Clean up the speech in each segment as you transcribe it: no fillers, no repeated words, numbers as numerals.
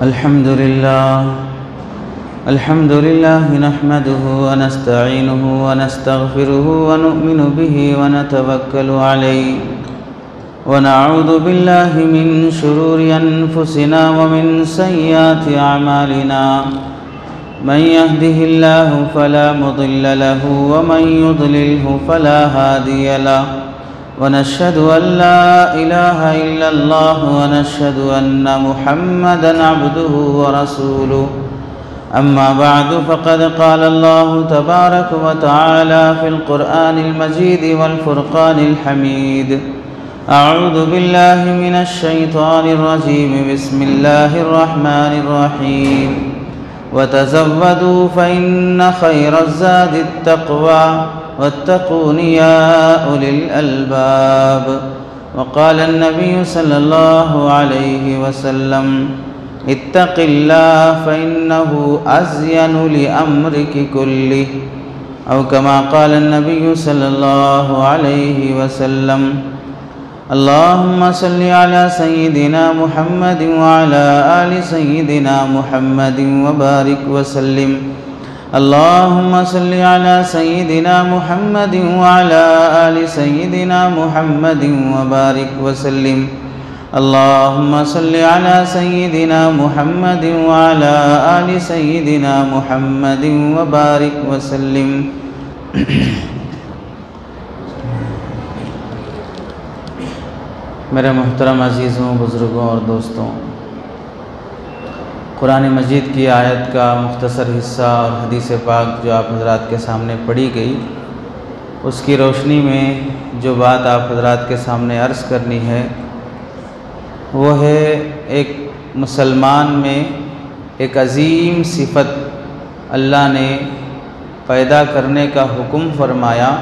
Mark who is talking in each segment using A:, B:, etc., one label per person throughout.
A: अल्हम्दुलिल्लाह नहमदुहु व नस्तईनुहु व नस्तगफिरुहु व नु'मिनु बिही व नतवक्कलु अलैहि व नऊज़ु बिल्लाहि मिन शुरूरि अनफुसिना व मिन सय्यिआति अअमालिना मन यहदिहिल्लाहु फला मुदिल्ल लहु व मन युद्लिलहु फला हादिय लहु व नशहदु अन ला इलाहा इल्लल्लाह व नशहदु अन्ना मुहम्मदन अब्दुहु व रसूलुहु अम्मा बअदु फ़क़द क़ाल अल्लाहु तबारक व तआला फ़िल क़ुरआनिल मजीद वल फ़ुरक़ानिल हमीद अऊज़ु बिल्लाहि मिनश शैतानिर रजीम बिस्मिल्लाहिर रहमानिर रहीम व तज़व्वदू फ़इन्न खैरज़ ज़ादित तक़वा वत्तक़ूनि या उलिल अलबाब व क़ाल अन्नबिय्यु सल्लल्लाहु अलैहि वसल्लम इत्तक़िल्लाह फ़इन्नहु अज़यनु लिअम्रिकि कुल्लिहि औ कमा क़ाल अन्नबिय्यु सल्लल्लाहु अलैहि वसल्लम अल्लाहुम्मा सल्लि अला सय्यिदिना मुहम्मदिन व अला आलि सय्यिदिना मुहम्मदिन व बारिक व सल्लिम अल्लाहुम्मा सल्लि अला सय्यिदिना मुहम्मदिन व अला आलि सय्यिदिना मुहम्मदिन व बारिक व सल्लिम अल्लाहुम्मा सल्लि अला सय्यिदिना मुहम्मदिन व अला आलि सय्यिदिना मुहम्मदिन व बारिक व सल्लिम। मेरे मोहतरम अज़ीज़ों, बुज़ुर्गों और दोस्तों, कुरान मजीद की आयत का मुख्तसर हिस्सा और हदीस पाक जो आप हज़रात के सामने पढ़ी गई, उसकी रोशनी में जो बात आप हज़रात के सामने अर्ज़ करनी है वो है एक मुसलमान में एक अज़ीम सिफ़त अल्लाह ने पैदा करने का हुक्म फरमाया,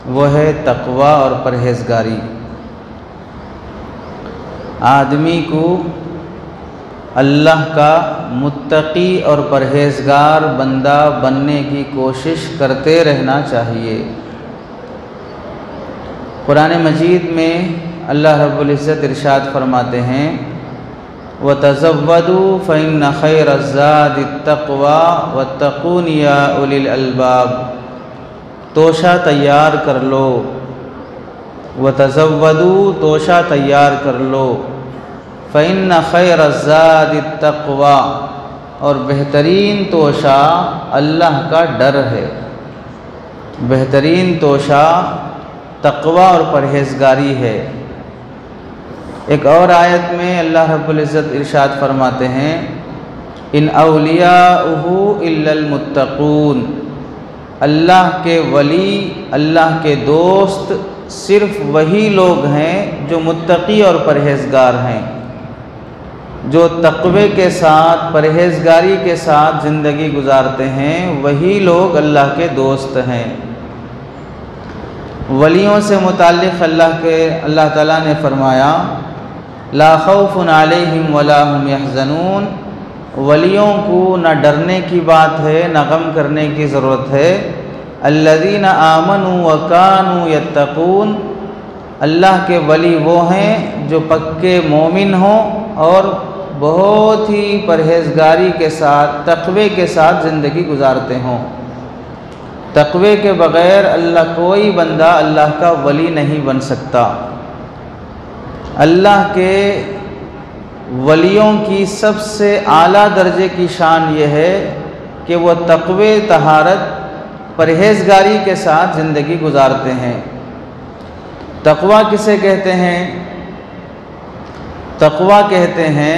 A: वो है तक़वा और परहेज़गारी। आदमी को अल्लाह का मुत्तकी और परहेज़गार बंदा बनने की कोशिश करते रहना चाहिए। कुरान मजीद में अल्लाह रब्बुल इज़्ज़त इरशाद फरमाते हैं व तज़व्वदू फ़इन्न खैरज़ ज़ादित तक़वा वत्तक़ूनि या उलिल अलबाब। तोशा तैयार कर लो, व तज़व्वदू तोशा तैयार कर लो, फ़इन्न खैरज़ ज़ादित तक़वा और बेहतरीन तोशा अल्लाह का डर है। बेहतरीन तोशा तक़वा और परहेज़गारी है। एक और आयत में अल्लाह रब्बुल इज़्ज़त इरशाद फरमाते हैं इन औलियाउहु इल्लल मुत्तक़ून। अल्लाह के वली, अल्लाह के दोस्त सिर्फ़ वही लोग हैं जो मुत्तकी और परहेज़गार हैं, जो तक़वे के साथ परहेज़गारी के साथ ज़िंदगी गुजारते हैं, वही लोग अल्लाह के दोस्त हैं। वलियों से मुताल्लिक़ अल्लाह ताला ने फरमाया ला खौफ़ुन अलैहिम वला हुम यहज़नून। वलियों को न डरने की बात है, न गम करने की ज़रूरत है। अल्लज़ीना आमनू व कानू यत्तक़ून। अल्लाह के वली वो हैं जो पक्के मोमिन हों और बहुत ही परहेज़गारी के साथ, तक़वे के साथ ज़िंदगी गुजारते हों। तक़वे के बग़ैर कोई बंदा अल्लाह का वली नहीं बन सकता। अल्लाह के वलियों की सबसे आला दर्जे की शान ये है कि वो तक़वे, तहारत, परहेज़गारी के साथ ज़िंदगी गुजारते हैं। तक़वा किसे कहते हैं? तक़वा कहते हैं,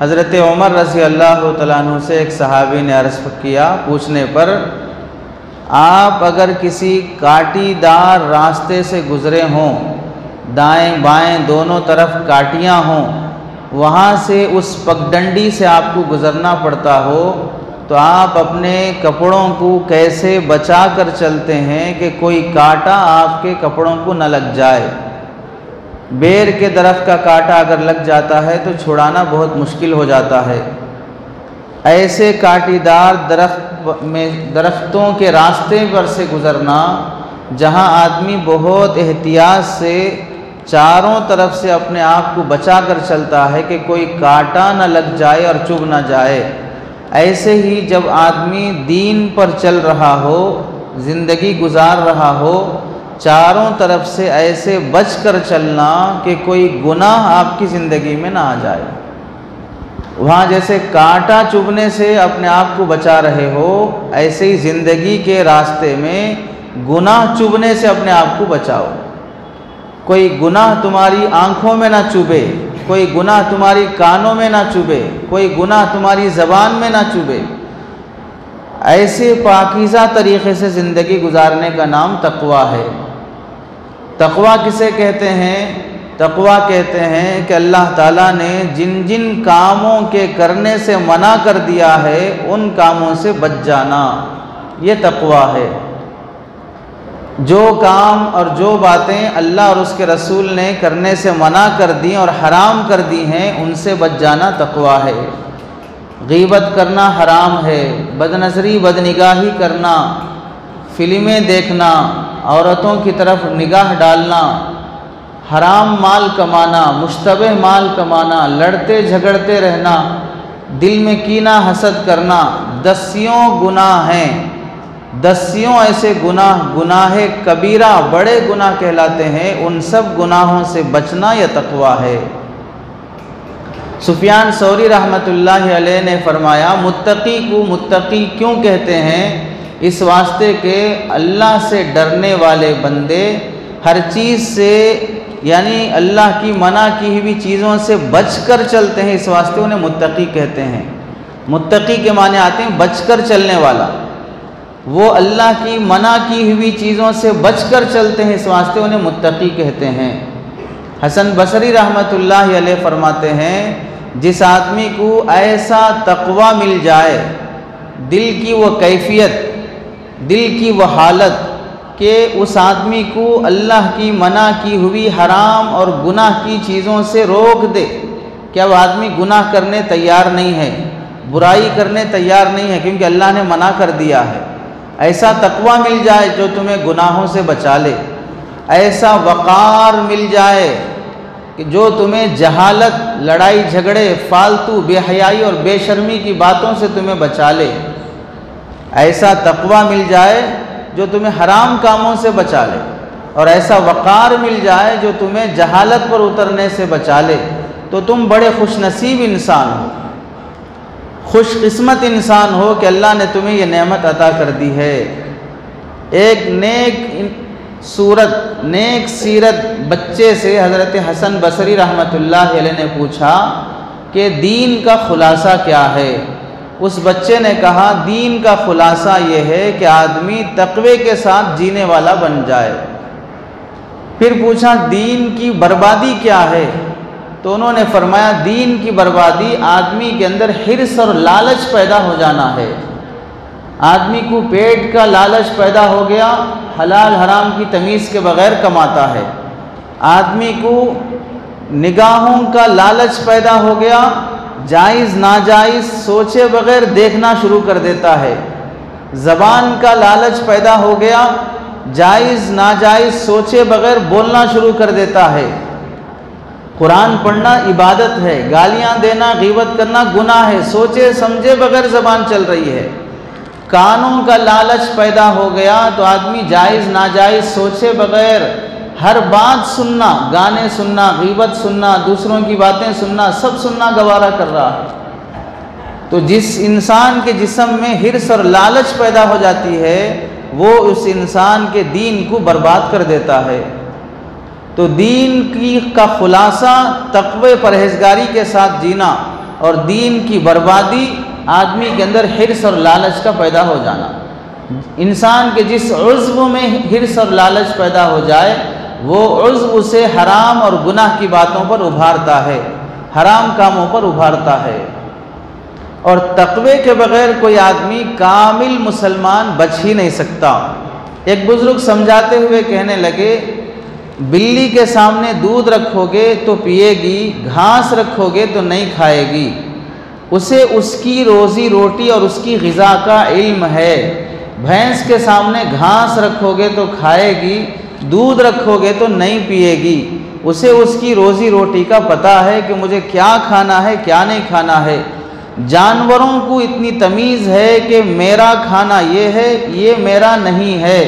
A: हज़रत उमर रज़ी अल्लाह तआला अन्हु से एक सहाबी ने अर्ज़ किया, पूछने पर आप अगर किसी कांटीदार रास्ते से गुज़रे हों, दाएं बाएं दोनों तरफ काटियाँ हों, वहाँ से उस पगडंडी से आपको गुज़रना पड़ता हो, तो आप अपने कपड़ों को कैसे बचा कर चलते हैं कि कोई कांटा आपके कपड़ों को न लग जाए। बेर के दरख्त का कांटा अगर लग जाता है तो छुड़ाना बहुत मुश्किल हो जाता है। ऐसे कांटीदार दरख्तों के रास्ते पर से गुज़रना, जहाँ आदमी बहुत एहतियात से चारों तरफ से अपने आप को बचा कर चलता है कि कोई कांटा न लग जाए और चुभ न जाए। ऐसे ही जब आदमी दीन पर चल रहा हो, ज़िंदगी गुजार रहा हो, चारों तरफ से ऐसे बच कर चलना कि कोई गुनाह आपकी ज़िंदगी में ना आ जाए। वहाँ जैसे कांटा चुभने से अपने आप को बचा रहे हो, ऐसे ही ज़िंदगी के रास्ते में गुनाह चुभने से अपने आप को बचाओ। कोई गुनाह तुम्हारी आँखों में ना चुभे, कोई गुनाह तुम्हारी कानों में ना चुभे, कोई गुनाह तुम्हारी ज़बान में ना चुभे। ऐसे पाकीज़ा तरीक़े से ज़िंदगी गुजारने का नाम तक़वा है। तक़वा किसे कहते हैं? तक़वा कहते हैं कि अल्लाह ताला ने जिन जिन कामों के करने से मना कर दिया है उन कामों से बच जाना, ये तक़वा है। जो काम और जो बातें अल्लाह और उसके रसूल ने करने से मना कर दी और हराम कर दी हैं, उनसे बच जाना तक़वा है। गीबत करना हराम है, बदनज़री बदनिगाही करना, फ़िल्में देखना, औरतों की तरफ निगाह डालना, हराम माल कमाना, मुश्तबह माल कमाना, लड़ते झगड़ते रहना, दिल में कीना हसद करना, दसियों गुनाह हैं। दसियों ऐसे गुनाह कबीरा बड़े गुनाह कहलाते हैं। उन सब गुनाहों से बचना यह तक़वा है। सुफियान सौरी रहमतुल्लाहि अलैह ने फरमाया, मुत्तकी को मुत्तकी क्यों कहते हैं? इस वास्ते के अल्लाह से डरने वाले बंदे हर चीज़ से, यानी अल्लाह की मना की हुई चीज़ों से बचकर चलते हैं, इस वास्ते उन्हें मुत्तकी कहते हैं। मुत्तकी के माने आते हैं बचकर चलने वाला। वो अल्लाह की मना की हुई चीज़ों से बचकर चलते हैं, इस वास्ते उन्हें मुत्तकी कहते हैं। हसन बसरी रहमतुल्लाहि अलैह फरमाते हैं, जिस आदमी को ऐसा तक़वा मिल जाए, दिल की वो कैफियत, दिल की वो हालत कि उस आदमी को अल्लाह की मना की हुई हराम और गुनाह की चीज़ों से रोक दे। क्या वह आदमी गुनाह करने तैयार नहीं है, बुराई करने तैयार नहीं है, क्योंकि अल्लाह ने मना कर दिया है। ऐसा तक़वा मिल जाए जो तुम्हें गुनाहों से बचा ले, ऐसा वक़ार मिल जाए कि जो तुम्हें जहालत, लड़ाई झगड़े, फालतू बेहयाई और बेशर्मी की बातों से तुम्हें बचा ले, ऐसा तक़वा मिल जाए जो तुम्हें हराम कामों से बचा ले, और ऐसा वक़ार मिल जाए जो तुम्हें जहालत पर उतरने से बचा ले, तो तुम बड़े खुशनसीब इंसान हो, खुशकिस्मत इंसान हो कि अल्लाह ने तुम्हें ये नेमत अता कर दी है। एक नेक सूरत, नेक सीरत बच्चे से हज़रत हसन बसरी रहमतुल्लाहि अलैह ने पूछा कि दीन का ख़ुलासा क्या है? उस बच्चे ने कहा, दीन का ख़ुलासा ये है कि आदमी तक़वे के साथ जीने वाला बन जाए। फिर पूछा, दीन की बर्बादी क्या है? तो उन्होंने फरमाया, दीन की बर्बादी आदमी के अंदर हिर्स और लालच पैदा हो जाना है। आदमी को पेट का लालच पैदा हो गया, हलाल हराम की तमीज़ के बग़ैर कमाता है। आदमी को निगाहों का लालच पैदा हो गया, जायज़ नाजायज़ सोचे बग़ैर देखना शुरू कर देता है। ज़बान का लालच पैदा हो गया, जायज़ नाजायज़ सोचे बग़ैर बोलना शुरू कर देता है। कुरान पढ़ना इबादत है, गालियाँ देना, गीबत करना गुनाह है, सोचे समझे बग़ैर ज़बान चल रही है। कानों का लालच पैदा हो गया तो आदमी जायज़ नाजायज़ सोचे बग़ैर हर बात सुनना, गाने सुनना, गीबत सुनना, दूसरों की बातें सुनना, सब सुनना गवारा कर रहा है। तो जिस इंसान के जिस्म में हिर्स और लालच पैदा हो जाती है, वो उस इंसान के दीन को बर्बाद कर देता है। तो दीन का खुलासा तक़वे परहेज़गारी के साथ जीना, और दीन की बर्बादी आदमी के अंदर हिर्स और लालच का पैदा हो जाना। इंसान के जिस उज़्व में हिर्स और लालच पैदा हो जाए, वो उज़्व उसे हराम और गुनाह की बातों पर उभारता है, हराम कामों पर उभारता है। और तक़वे के बग़ैर कोई आदमी कामिल मुसलमान बच ही नहीं सकता। एक बुज़ुर्ग समझाते हुए कहने लगे, बिल्ली के सामने दूध रखोगे तो पिएगी, घास रखोगे तो नहीं खाएगी। उसे उसकी रोज़ी रोटी और उसकी ग़िज़ा का इल्म है। भैंस के सामने घास रखोगे तो खाएगी, दूध रखोगे तो नहीं पिएगी। उसे उसकी रोज़ी रोटी का पता है कि मुझे क्या खाना है क्या नहीं खाना है। जानवरों को इतनी तमीज़ है कि मेरा खाना ये है, ये मेरा नहीं है,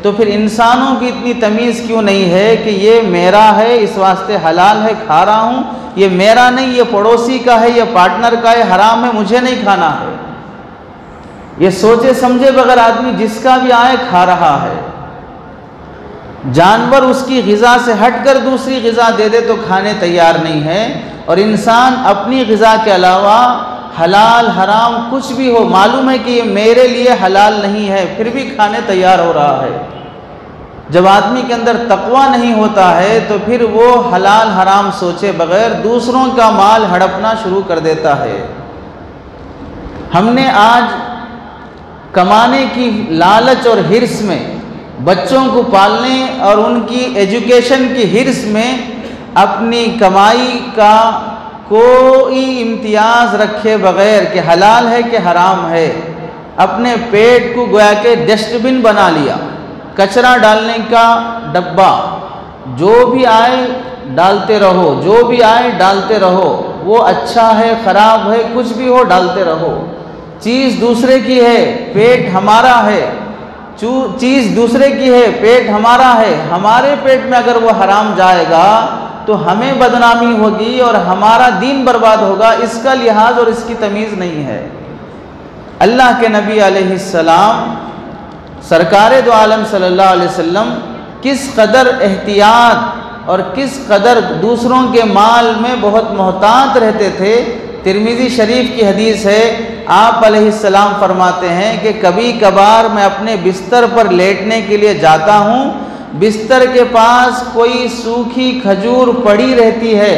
A: तो फिर इंसानों की इतनी तमीज़ क्यों नहीं है कि ये मेरा है इस वास्ते हलाल है खा रहा हूँ, ये मेरा नहीं ये पड़ोसी का है, ये पार्टनर का है हराम है मुझे नहीं खाना है। ये सोचे समझे बगैर आदमी जिसका भी आए खा रहा है। जानवर उसकी ग़िज़ा से हटकर दूसरी ग़िज़ा दे दे तो खाने तैयार नहीं है, और इंसान अपनी ग़िज़ा के अलावा हलाल हराम कुछ भी हो, मालूम है कि ये मेरे लिए हलाल नहीं है, फिर भी खाने तैयार हो रहा है। जब आदमी के अंदर तक़वा नहीं होता है तो फिर वो हलाल हराम सोचे बगैर दूसरों का माल हड़पना शुरू कर देता है। हमने आज कमाने की लालच और हिर्स में, बच्चों को पालने और उनकी एजुकेशन की हिर्स में अपनी कमाई का कोई इम्तियाज़ रखे बगैर कि हलाल है कि हराम है, अपने पेट को गोया के डस्टबिन बना लिया, कचरा डालने का डब्बा, जो भी आए डालते रहो, जो भी आए डालते रहो, वो अच्छा है ख़राब है कुछ भी हो डालते रहो। चीज़ दूसरे की है, पेट हमारा है, चीज़ दूसरे की है, पेट हमारा है। हमारे पेट में अगर वो हराम जाएगा तो हमें बदनामी होगी और हमारा दीन बर्बाद होगा। इसका लिहाज और इसकी तमीज़ नहीं है। अल्लाह के नबी अलैहिस्सलाम सरकार दो आलम सल्लल्लाहु अलैहि वसल्लम किस कदर एहतियात और किस कदर दूसरों के माल में बहुत मोहतात रहते थे। तिरमिज़ी शरीफ की हदीस है, आप अलैहिस्सलाम फरमाते हैं कि कभी कभार मैं अपने बिस्तर पर लेटने के लिए जाता हूँ, बिस्तर के पास कोई सूखी खजूर पड़ी रहती है,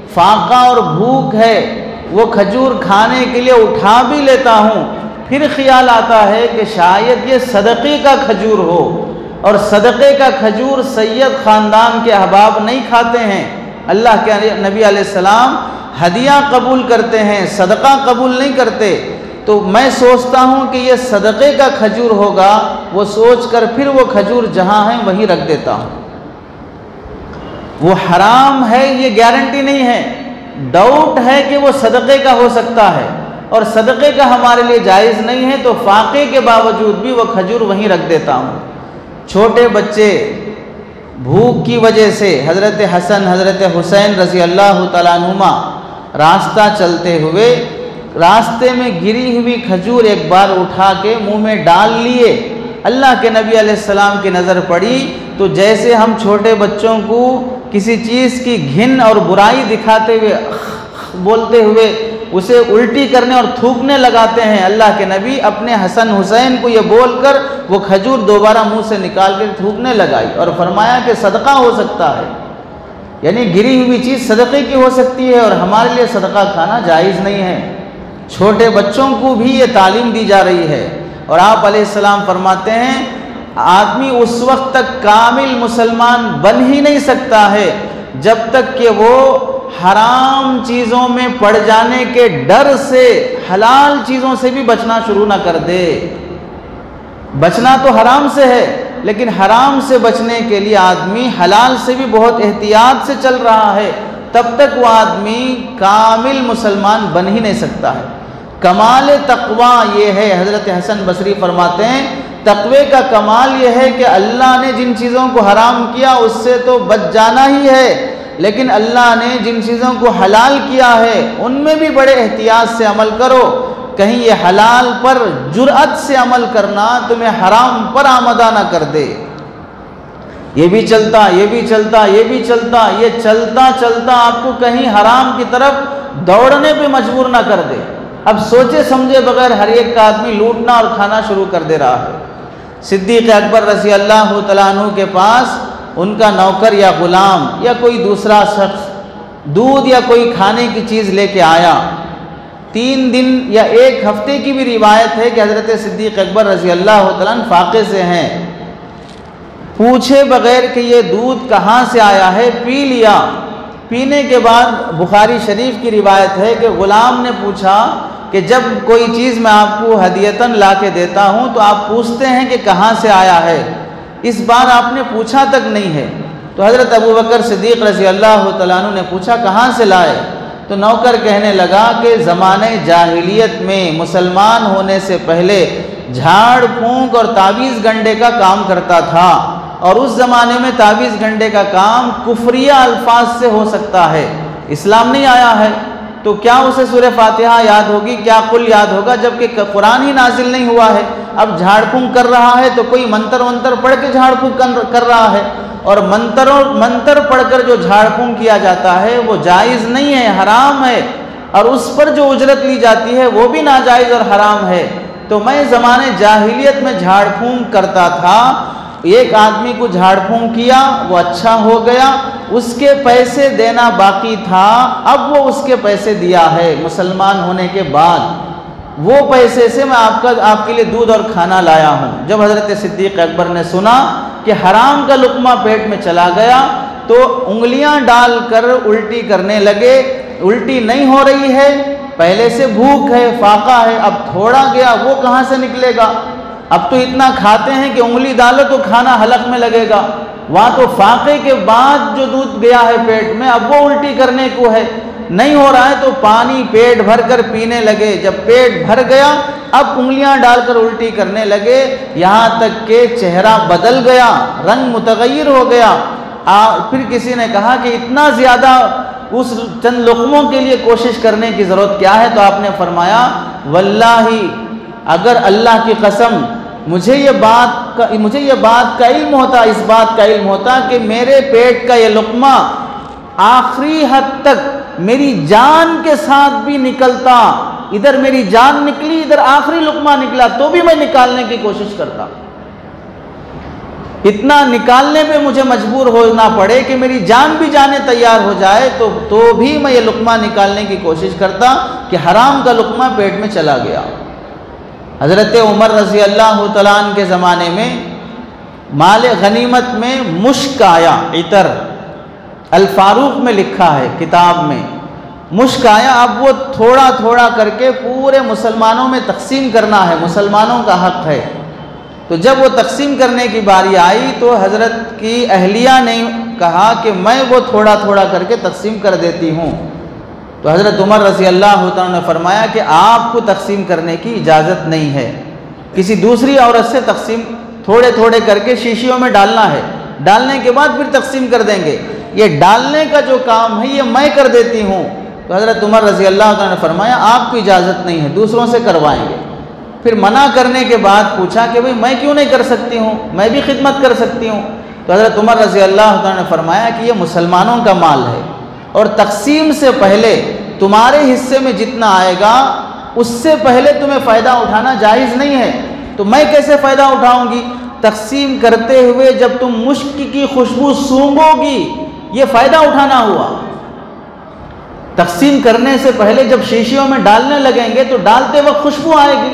A: फाका और भूख है, वो खजूर खाने के लिए उठा भी लेता हूँ, फिर ख्याल आता है कि शायद ये सदक़े का खजूर हो, और सदक़े का खजूर सैयद ख़ानदान के अहबाब नहीं खाते हैं। अल्लाह के नबी अलैहिस्सलाम हदिया कबूल करते हैं, सदक़ा कबूल नहीं करते। तो मैं सोचता हूँ कि ये सदक़े का खजूर होगा, वो सोचकर फिर वो खजूर जहाँ है वहीं रख देता हूँ। वो हराम है ये गारंटी नहीं है, डाउट है कि वो सदक़े का हो सकता है, और सदक़े का हमारे लिए जायज़ नहीं है, तो फाक़े के बावजूद भी वो खजूर वहीं रख देता हूँ। छोटे बच्चे भूख की वजह से हज़रत हसन हज़रत हुसैन रज़ी अल्लाह तआला अन्हुमा रास्ता चलते हुए रास्ते में गिरी हुई खजूर एक बार उठा के मुंह में डाल लिए। अल्लाह के नबी अलैहिस्सलाम की नज़र पड़ी तो जैसे हम छोटे बच्चों को किसी चीज़ की घिन और बुराई दिखाते हुए बोलते हुए उसे उल्टी करने और थूकने लगाते हैं, अल्लाह के नबी अपने हसन हुसैन को ये बोलकर वो खजूर दोबारा मुंह से निकाल कर थूकने लगाई और फरमाया कि सदका हो सकता है, यानी गिरी हुई चीज़ सदक़े की हो सकती है और हमारे लिए सदका खाना जायज़ नहीं है। छोटे बच्चों को भी ये तालीम दी जा रही है। और आप अलैहिस्सलाम फरमाते हैं आदमी उस वक्त तक कामिल मुसलमान बन ही नहीं सकता है जब तक कि वो हराम चीज़ों में पड़ जाने के डर से हलाल चीज़ों से भी बचना शुरू ना कर दे। बचना तो हराम से है, लेकिन हराम से बचने के लिए आदमी हलाल से भी बहुत एहतियात से चल रहा है, तब तक वो आदमी कामिल मुसलमान बन ही नहीं सकता है। कमाल तक़वा ये है, हज़रत हसन बसरी फरमाते हैं तक़वे का कमाल ये है कि अल्लाह ने जिन चीज़ों को हराम किया उससे तो बच जाना ही है, लेकिन अल्लाह ने जिन चीज़ों को हलाल किया है उनमें भी बड़े एहतियात से अमल करो, कहीं ये हलाल पर जुर्अत से अमल करना तुम्हें हराम पर आमदा ना कर दे। ये भी चलता, ये भी चलता, ये भी चलता, ये चलता चलता आपको कहीं हराम की तरफ दौड़ने पे मजबूर ना कर दे। अब सोचे समझे बगैर हर एक का आदमी लूटना और खाना शुरू कर दे रहा है। सिद्दीक़ अकबर रज़ी अल्लाह तआला अन्हु के पास उनका नौकर या ग़ुलाम या कोई दूसरा शख्स दूध या कोई खाने की चीज़ लेके आया। 3 दिन या 1 हफ्ते की भी रिवायत है कि हज़रत सिद्दीक़ अकबर रज़ी अल्लाह तआला अन्हु फाक़े से हैं, पूछे बग़ैर कि ये दूध कहाँ से आया है, पी लिया। पीने के बाद बुखारी शरीफ की रिवायत है कि ग़ुलाम ने पूछा कि जब कोई चीज़ मैं आपको हदियतन ला के देता हूँ तो आप पूछते हैं कि कहाँ से आया है, इस बार आपने पूछा तक नहीं है। तो हज़रत अबू बकर सिद्दीक़ रज़ी अल्लाह तआला अन्हु ने पूछा कहाँ से लाए? तो नौकर कहने लगा कि ज़माने जाहिलियत में मुसलमान होने से पहले झाड़ फूंक और तावीज़ गंडे का काम करता था, और उस ज़माने में तावीज़ गंडे का काम कुफ्रिया अल्फाज से हो सकता है, इस्लाम नहीं आया है। तो क्या उसे सूरह फातिहा याद होगी, क्या कुल याद होगा, जबकि कुरान ही नाजिल नहीं हुआ है। अब झाड़ फूंक कर रहा है तो कोई मंत्र वंतर पढ़ के झाड़ फूंक कर रहा है, और मंत्र पढ़कर जो झाड़ फूंक किया जाता है वो जायज़ नहीं है, हराम है, और उस पर जो उजरत ली जाती है वो भी नाजायज़ और हराम है। तो मैं ज़माने जाहिलियत में झाड़ फूंक करता था, एक आदमी को झाड़ फूंक किया, वो अच्छा हो गया, उसके पैसे देना बाकी था, अब वो उसके पैसे दिया है मुसलमान होने के बाद, वो पैसे से मैं आपके लिए दूध और खाना लाया हूँ। जब हज़रत सिद्दीक़ अकबर ने सुना कि हराम का लुक़मा पेट में चला गया तो उंगलियां डालकर उल्टी करने लगे। उल्टी नहीं हो रही है, पहले से भूख है, फाका है, अब थोड़ा गया वो कहाँ से निकलेगा। अब तो इतना खाते हैं कि उंगली डालो तो खाना हलक में लगेगा, वहाँ तो फाके के बाद जो दूध गया है पेट में अब वो उल्टी करने को है, नहीं हो रहा है तो पानी पेट भर कर पीने लगे। जब पेट भर गया अब उंगलियां डालकर उल्टी करने लगे, यहाँ तक के चेहरा बदल गया, रंग मुतगय्यर हो गया। फिर किसी ने कहा कि इतना ज़्यादा उस चंद लुक़मों के लिए कोशिश करने की ज़रूरत क्या है? तो आपने फरमाया वल्लाही, अगर अल्लाह की कसम मुझे ये बात का इल्म होता, इस बात का इल्म होता कि मेरे पेट का ये लुक़मा आखिरी हद तक मेरी जान के साथ भी निकलता, इधर मेरी जान निकली, इधर आखिरी लुक़मा निकला, तो भी मैं निकालने की कोशिश करता। इतना निकालने पे मुझे मजबूर होना पड़े कि मेरी जान भी जाने तैयार हो जाए तो भी मैं ये लुक़मा निकालने की कोशिश करता कि हराम का लुक़मा पेट में चला गया। हज़रत उमर रज़ी अल्लाह तआला अन्हु के ज़माने में माल गनीमत में मुश्क आया, इतर, अल फारूक में लिखा है किताब में, मुश्क आया। अब वो थोड़ा थोड़ा करके पूरे मुसलमानों में तकसीम करना है, मुसलमानों का हक़ है। तो जब वो तकसीम करने की बारी आई तो हज़रत की अहलिया ने कहा कि मैं वो थोड़ा थोड़ा करके तकसीम कर देती हूँ। तो हज़रत उमर रज़ी अल्लाह तआला ने फरमाया कि आपको तकसीम करने की इजाज़त नहीं है, किसी दूसरी औरत से तकसीम थोड़े थोड़े करके शीशियों में डालना है, डालने के बाद फिर तकसीम कर देंगे, ये डालने का जो काम है ये मैं कर देती हूँ। तो हज़रत उमर रज़ी अल्लाह तआला ने फरमाया आपको इजाज़त नहीं है, दूसरों से करवाएंगे। फिर मना करने के बाद पूछा कि भाई मैं क्यों नहीं कर सकती हूँ, मैं भी खिदमत कर सकती हूँ। तो हज़रत उमर रज़ी अल्लाह तआला ने फरमाया कि ये मुसलमानों का माल है और तकसीम से पहले तुम्हारे हिस्से में जितना आएगा उससे पहले तुम्हें फ़ायदा उठाना जायज़ नहीं है, तो मैं कैसे फ़ायदा उठाऊँगी? तकसीम करते हुए जब तुम मुश्क की खुशबू सूंघोगी ये फ़ायदा उठाना हुआ। तकसीम करने से पहले जब शीशियों में डालने लगेंगे तो डालते वक्त खुशबू आएगी।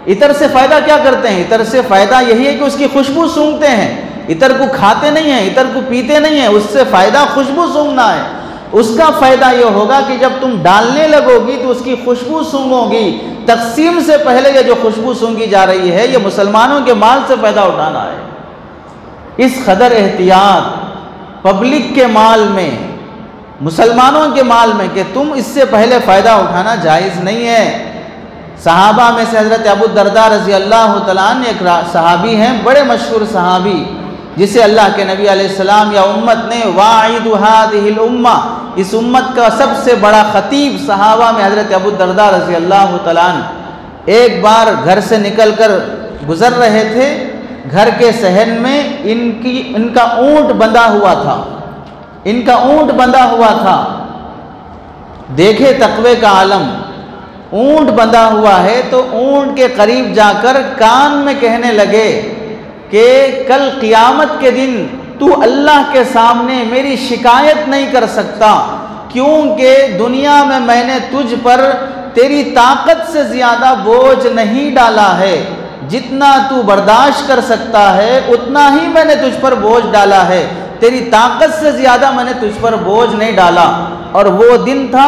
A: इतर से फ़ायदा क्या करते हैं? इतर से फ़ायदा यही है कि उसकी खुशबू सूंघते हैं, इतर को खाते नहीं हैं, इतर को पीते नहीं हैं, उससे फ़ायदा खुशबू सूंघना है। उसका फ़ायदा ये होगा कि जब तुम डालने लगोगी तो उसकी खुशबू सूंघोगी। तकसीम से पहले ये जो खुशबू सूंघी जा रही है ये मुसलमानों के माल से फ़ायदा उठाना है। इस कदर एहतियात पब्लिक के माल में, मुसलमानों के माल में कि तुम इससे पहले फ़ायदा उठाना जायज़ नहीं है। सहाबा में से हज़रत अबू दरदा रज़ी अल्लाह तआला अन्हु एक सहाबी हैं, बड़े मशहूर सहाबी, जिसे अल्लाह के नबी अलैहिस्सलाम या उम्मत ने वाइदु हादिहिल उम्मा, इस उम्मत का सबसे बड़ा ख़तीब सहाबा में हज़रत अबू दरदा रज़ी अल्लाह तआला अन्हु एक बार घर से निकल कर गुज़र रहे थे। घर के सहन में इनका ऊँट बंधा हुआ था, इनका ऊँट बंधा हुआ था। देखे तक़वे का आलम, ऊँट बंधा हुआ है तो ऊँट के करीब जाकर कान में कहने लगे कि कल क़ियामत के दिन तू अल्लाह के सामने मेरी शिकायत नहीं कर सकता, क्योंकि दुनिया में मैंने तुझ पर तेरी ताकत से ज़्यादा बोझ नहीं डाला है, जितना तू बर्दाश्त कर सकता है उतना ही मैंने तुझ पर बोझ डाला है, तेरी ताकत से ज़्यादा मैंने तुझ पर बोझ नहीं डाला। और वो दिन था।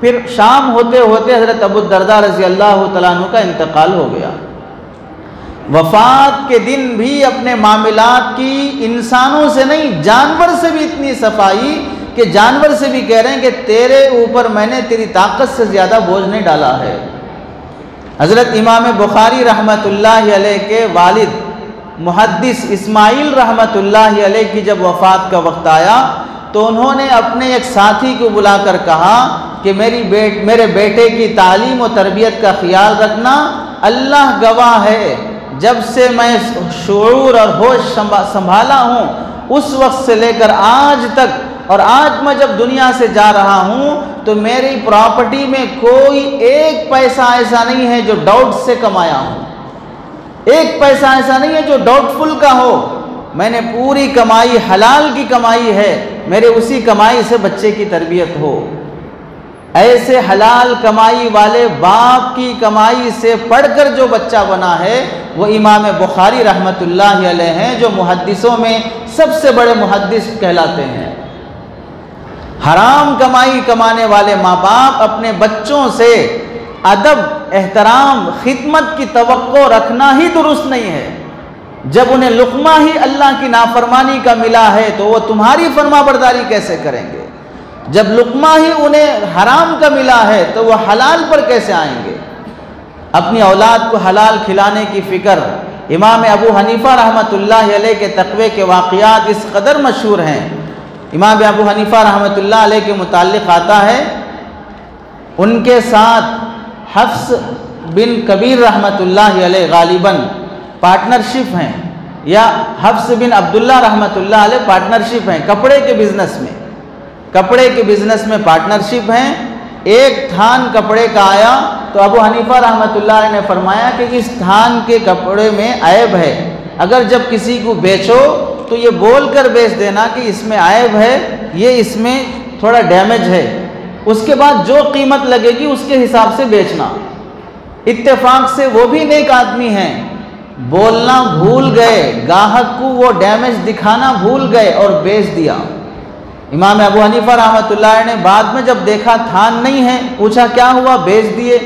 A: फिर शाम होते होते हज़रत अबू दरदा रज़ी अल्लाह तआला अन्हु का इंतकाल हो गया। वफ़ात के दिन भी अपने मामलात की इंसानों से नहीं जानवर से भी इतनी सफाई कि जानवर से भी कह रहे हैं कि तेरे ऊपर मैंने तेरी ताकत से ज़्यादा बोझ नहीं डाला है। हज़रत इमाम बुखारी रहमतुल्लाह अलैह के वालिद मुहद्दिस इस्माइल रहमतुल्लाह अलैह की जब वफ़ात का वक्त आया तो उन्होंने अपने एक साथी को बुलाकर कहा कि मेरे बेटे की तालीम और तरबियत का ख्याल रखना। अल्लाह गवाह है, जब से मैं शऊर और होश संभाला हूँ उस वक्त से लेकर आज तक, और आज मैं जब दुनिया से जा रहा हूँ तो मेरी प्रॉपर्टी में कोई एक पैसा ऐसा नहीं है जो डाउट से कमाया हूँ, एक पैसा ऐसा नहीं है जो डाउटफुल का हो। मैंने पूरी कमाई हलाल की कमाई है, मेरे उसी कमाई से बच्चे की तरबियत हो। ऐसे हलाल कमाई वाले बाप की कमाई से पढ़कर जो बच्चा बना है वो इमाम बुखारी रहमतुल्लाह अलैह हैं, जो मुहद्दिसों में सबसे बड़े मुहद्दिस कहलाते हैं। हराम कमाई कमाने वाले माँ बाप अपने बच्चों से अदब, एहतराम, खिदमत की तवक्को रखना ही दुरुस्त नहीं है। जब उन्हें लुक़मा ही अल्लाह की नाफरमानी का मिला है तो वो तुम्हारी फरमाबरदारी कैसे करेंगे? जब लुक़मा ही उन्हें हराम का मिला है तो वो हलाल पर कैसे आएंगे? अपनी औलाद को हलाल खिलाने की फ़िक्र इमाम अबू हनीफ़ा रहमतुल्लाह अलैह के तक़वे के वाक़यात इस कदर मशहूर हैं। इमाम अबू हनीफ़ा रहमतुल्लाह अलैह के मुताल्लिक़ आता है, उनके साथ हफ्स बिन कबीर रहमतुल्लाह अलैह गालिबन पार्टनरशिप हैं, या हफ्स बिन अब्दुल्ला रहमतुल्लाह अलैह पार्टनरशिप हैं कपड़े के बिज़नेस में। कपड़े के बिज़नेस में पार्टनरशिप हैं। एक थान कपड़े का आया तो अबू हनीफ़ा रहमतुल्लाह अलैह ने फरमाया कि इस थान के कपड़े में ऐब है, अगर जब किसी को बेचो तो ये बोल कर बेच देना कि इसमें ऐब है, ये इसमें थोड़ा डैमेज है, उसके बाद जो कीमत लगेगी उसके हिसाब से बेचना। इत्तेफाक से वो भी नेक आदमी हैं, बोलना भूल गए, गाहक को वो डैमेज दिखाना भूल गए और बेच दिया। इमाम अबू हनीफ़ा रहमतुल्लाह ने बाद में जब देखा थान नहीं है, पूछा क्या हुआ, बेच दिए,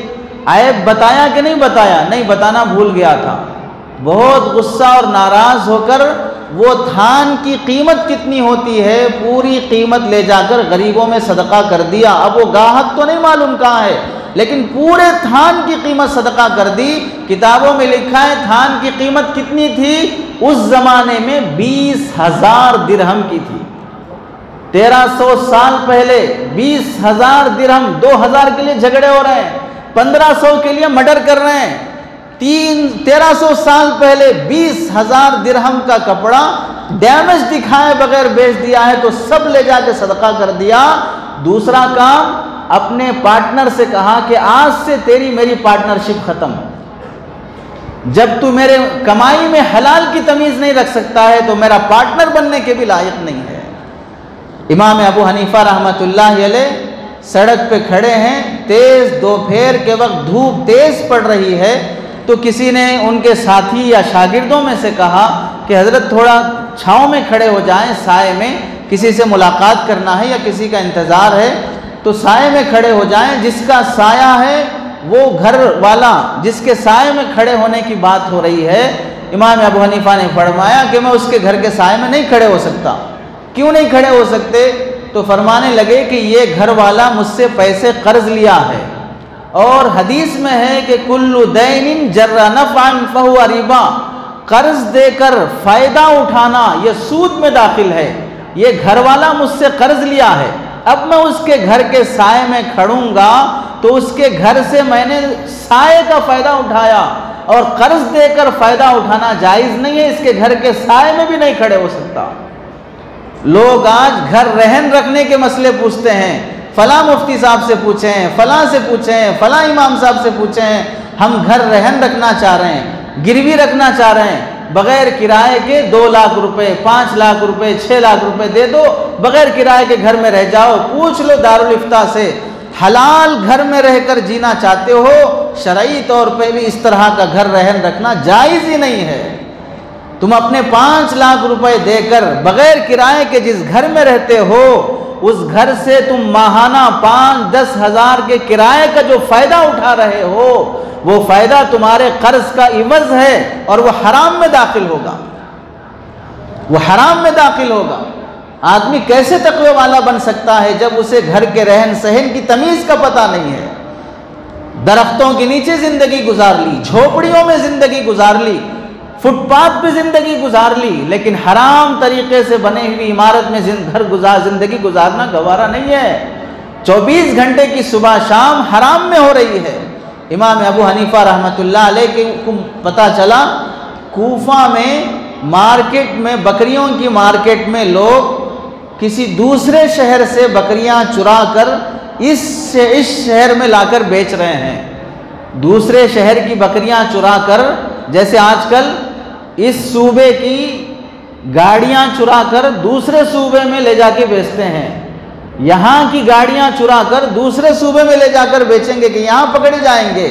A: ऐब बताया कि नहीं बताया? नहीं बताना भूल गया था। बहुत गुस्सा और नाराज़ होकर वो थान की कीमत कितनी होती है पूरी कीमत ले जाकर गरीबों में सदका कर दिया। अब वो गाहक तो नहीं मालूम कहाँ है, लेकिन पूरे थान की कीमत सदका कर दी। किताबों में लिखा है थान की कीमत कितनी थी? उस ज़माने में 20,000 दिरहम की थी। 1300 साल पहले 20,000 दिरहम, 2,000 के लिए झगड़े हो रहे हैं, 1500 के लिए मर्डर कर रहे हैं। 1300 साल पहले 20,000 दिरहम का कपड़ा डैमेज दिखाए बगैर बेच दिया है तो सब ले जाके सदका कर दिया। दूसरा काम, अपने पार्टनर से कहा कि आज से तेरी मेरी पार्टनरशिप खत्म। जब तू मेरे कमाई में हलाल की तमीज़ नहीं रख सकता है तो मेरा पार्टनर बनने के भी लायक नहीं है। इमाम अबू हनीफ़ा रहमतुल्लाह अलैह सड़क पे खड़े हैं, तेज़ दोपहर के वक्त धूप तेज़ पड़ रही है, तो किसी ने उनके साथी या शागिर्दों में से कहा कि हज़रत थोड़ा छाँव में खड़े हो जाएं, साए में, किसी से मुलाकात करना है या किसी का इंतज़ार है तो साए में खड़े हो जाएं। जिसका साया है वो घर वाला, जिसके साए में खड़े होने की बात हो रही है, इमाम अबू हनीफ़ा ने फरमाया कि मैं उसके घर के साए में नहीं खड़े हो सकता। क्यों नहीं खड़े हो सकते? तो फरमाने लगे कि ये घर वाला मुझसे पैसे कर्ज लिया है, और हदीस में है कि कुल्लु दैनिन जर्रा नफ़अन फहुवा रिबा, कर्ज देकर फ़ायदा उठाना ये सूद में दाखिल है। ये घर वाला मुझसे कर्ज लिया है, अब मैं उसके घर के साए में खड़ूंगा तो उसके घर से मैंने साए का फ़ायदा उठाया, और कर्ज देकर फ़ायदा उठाना जायज़ नहीं है, इसके घर के साए में भी नहीं खड़े हो सकता। लोग आज घर रहन रखने के मसले पूछते हैं, फ़लाँ मुफ्ती साहब से पूछें, फ़लाँ से पूछें, फ़लाँ इमाम साहब से पूछें, हम घर रहन रखना चाह रहे हैं, गिरवी रखना चाह रहे हैं, बग़ैर किराए के 2 लाख रुपए, 5 लाख रुपए, 6 लाख रुपए दे दो, बग़ैर किराए के घर में रह जाओ। पूछ लो दारुल इफ्ता से, हलाल घर में रहकर जीना चाहते हो, शरई तौर पे भी इस तरह का घर रहन रखना जायज़ ही नहीं है। तुम अपने 5 लाख रुपए देकर बग़ैर किराए के जिस घर में रहते हो उस घर से तुम माहाना 5-10 हज़ार के किराए का जो फ़ायदा उठा रहे हो, वो फ़ायदा तुम्हारे कर्ज का इवज़ है और वो हराम में दाखिल होगा, वो हराम में दाखिल होगा। आदमी कैसे तक़वे वाला बन सकता है जब उसे घर के रहन सहन की तमीज़ का पता नहीं है। दरख्तों के नीचे ज़िंदगी गुजार ली, झोपड़ियों में ज़िंदगी गुजार ली, फुटपाथ पे ज़िंदगी गुजार ली, लेकिन हराम तरीके से बने हुई इमारत में ज़िंदगी गुजारना गवारा नहीं है। 24 घंटे की सुबह शाम हराम में हो रही है। इमाम अबू हनीफा रहमतुल्लाह अलैह को पता चला कूफा में मार्केट में, बकरियों की मार्केट में लोग किसी दूसरे शहर से बकरियां चुरा कर इस शहर में लाकर बेच रहे हैं। दूसरे शहर की बकरियां चुरा कर, जैसे आजकल इस सूबे की गाड़ियां चुरा कर दूसरे सूबे में ले जाके बेचते हैं, यहाँ की गाड़ियां चुरा कर दूसरे सूबे में ले जाकर बेचेंगे कि यहाँ पकड़े जाएंगे।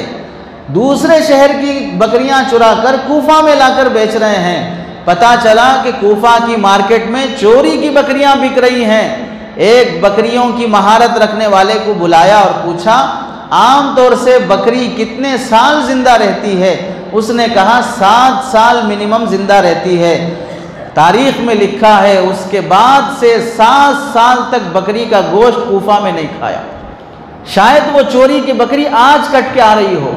A: दूसरे शहर की बकरियां चुरा कर कूफा में लाकर बेच रहे हैं। पता चला कि कूफा की मार्केट में चोरी की बकरियां बिक रही हैं। एक बकरियों की महारत रखने वाले को बुलाया और पूछा, आम तौर से बकरी कितने साल जिंदा रहती है? उसने कहा 7 साल मिनिमम जिंदा रहती है। तारीख में लिखा है उसके बाद से 7 साल तक बकरी का गोश्त कूफा में नहीं खाया। शायद वो चोरी की बकरी आज कट के आ रही हो,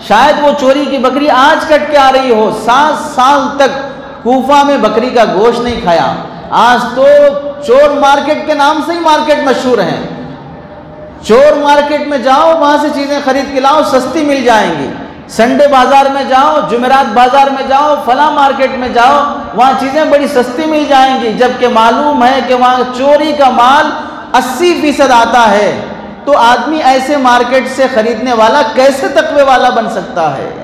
A: शायद वो चोरी की बकरी आज कट के आ रही हो। 7 साल तक कूफा में बकरी का गोश्त नहीं खाया। आज तो चोर मार्केट के नाम से ही मार्केट मशहूर है। चोर मार्केट में जाओ, वहां से चीजें खरीद के लाओ, सस्ती मिल जाएंगी। संडे बाजार में जाओ, जुमेरात बाजार में जाओ, फला मार्केट में जाओ, वहां चीजें बड़ी सस्ती मिल जाएंगी। जबकि मालूम है कि वहां चोरी का माल 80% आता है। तो आदमी ऐसे मार्केट से खरीदने वाला कैसे तकवे वाला बन सकता है?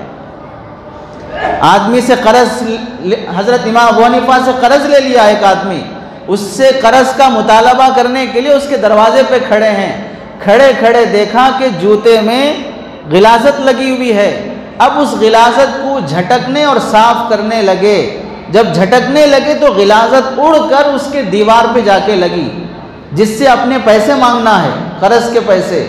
A: आदमी से कर्ज, हजरत इमाम अबू हनीफा से कर्ज ले लिया एक आदमी, उससे कर्ज का मुतालबा करने के लिए उसके दरवाजे पे खड़े हैं। खड़े खड़े देखा कि जूते में गिलाजत लगी हुई है। अब उस गिलाजत को झटकने और साफ करने लगे। जब झटकने लगे तो गिलाजत उड़कर उसके दीवार पे जाके लगी, जिससे अपने पैसे मांगना है, कर्ज के पैसे,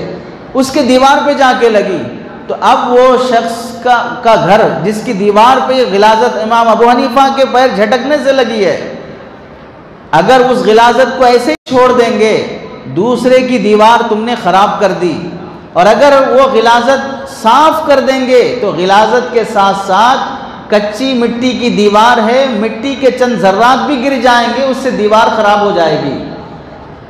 A: उसके दीवार पे जाके लगी। तो अब वो शख्स का घर जिसकी दीवार पे गिलाजत इमाम अबू हनीफा के पैर झटकने से लगी है, अगर उस गिलाजत को ऐसे ही छोड़ देंगे, दूसरे की दीवार तुमने ख़राब कर दी। और अगर वो गिलाजत साफ कर देंगे तो गिलाजत के साथ साथ कच्ची मिट्टी की दीवार है, मिट्टी के चंद जर्रात भी गिर जाएंगे, उससे दीवार खराब हो जाएगी।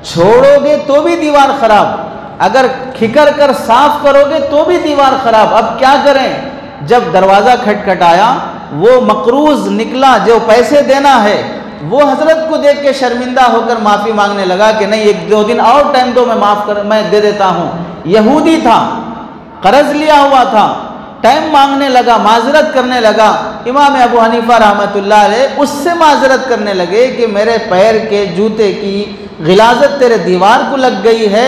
A: छोड़ोगे तो भी दीवार खराब, अगर खिकर कर साफ करोगे तो भी दीवार खराब। अब क्या करें? जब दरवाज़ा खटखटाया, वो मकरूज निकला जो पैसे देना है, वो हजरत को देख के शर्मिंदा होकर माफ़ी मांगने लगा कि नहीं, 1-2 दिन और टाइम दो, मैं दे देता हूँ। यहूदी था, कर्ज लिया हुआ था, टाइम मांगने लगा, माजरत करने लगा। इमाम अबू हनीफा रहमतुल्लाह अलैह उससे माजरत करने लगे कि मेरे पैर के जूते की गिलाजत तेरे दीवार को लग गई है,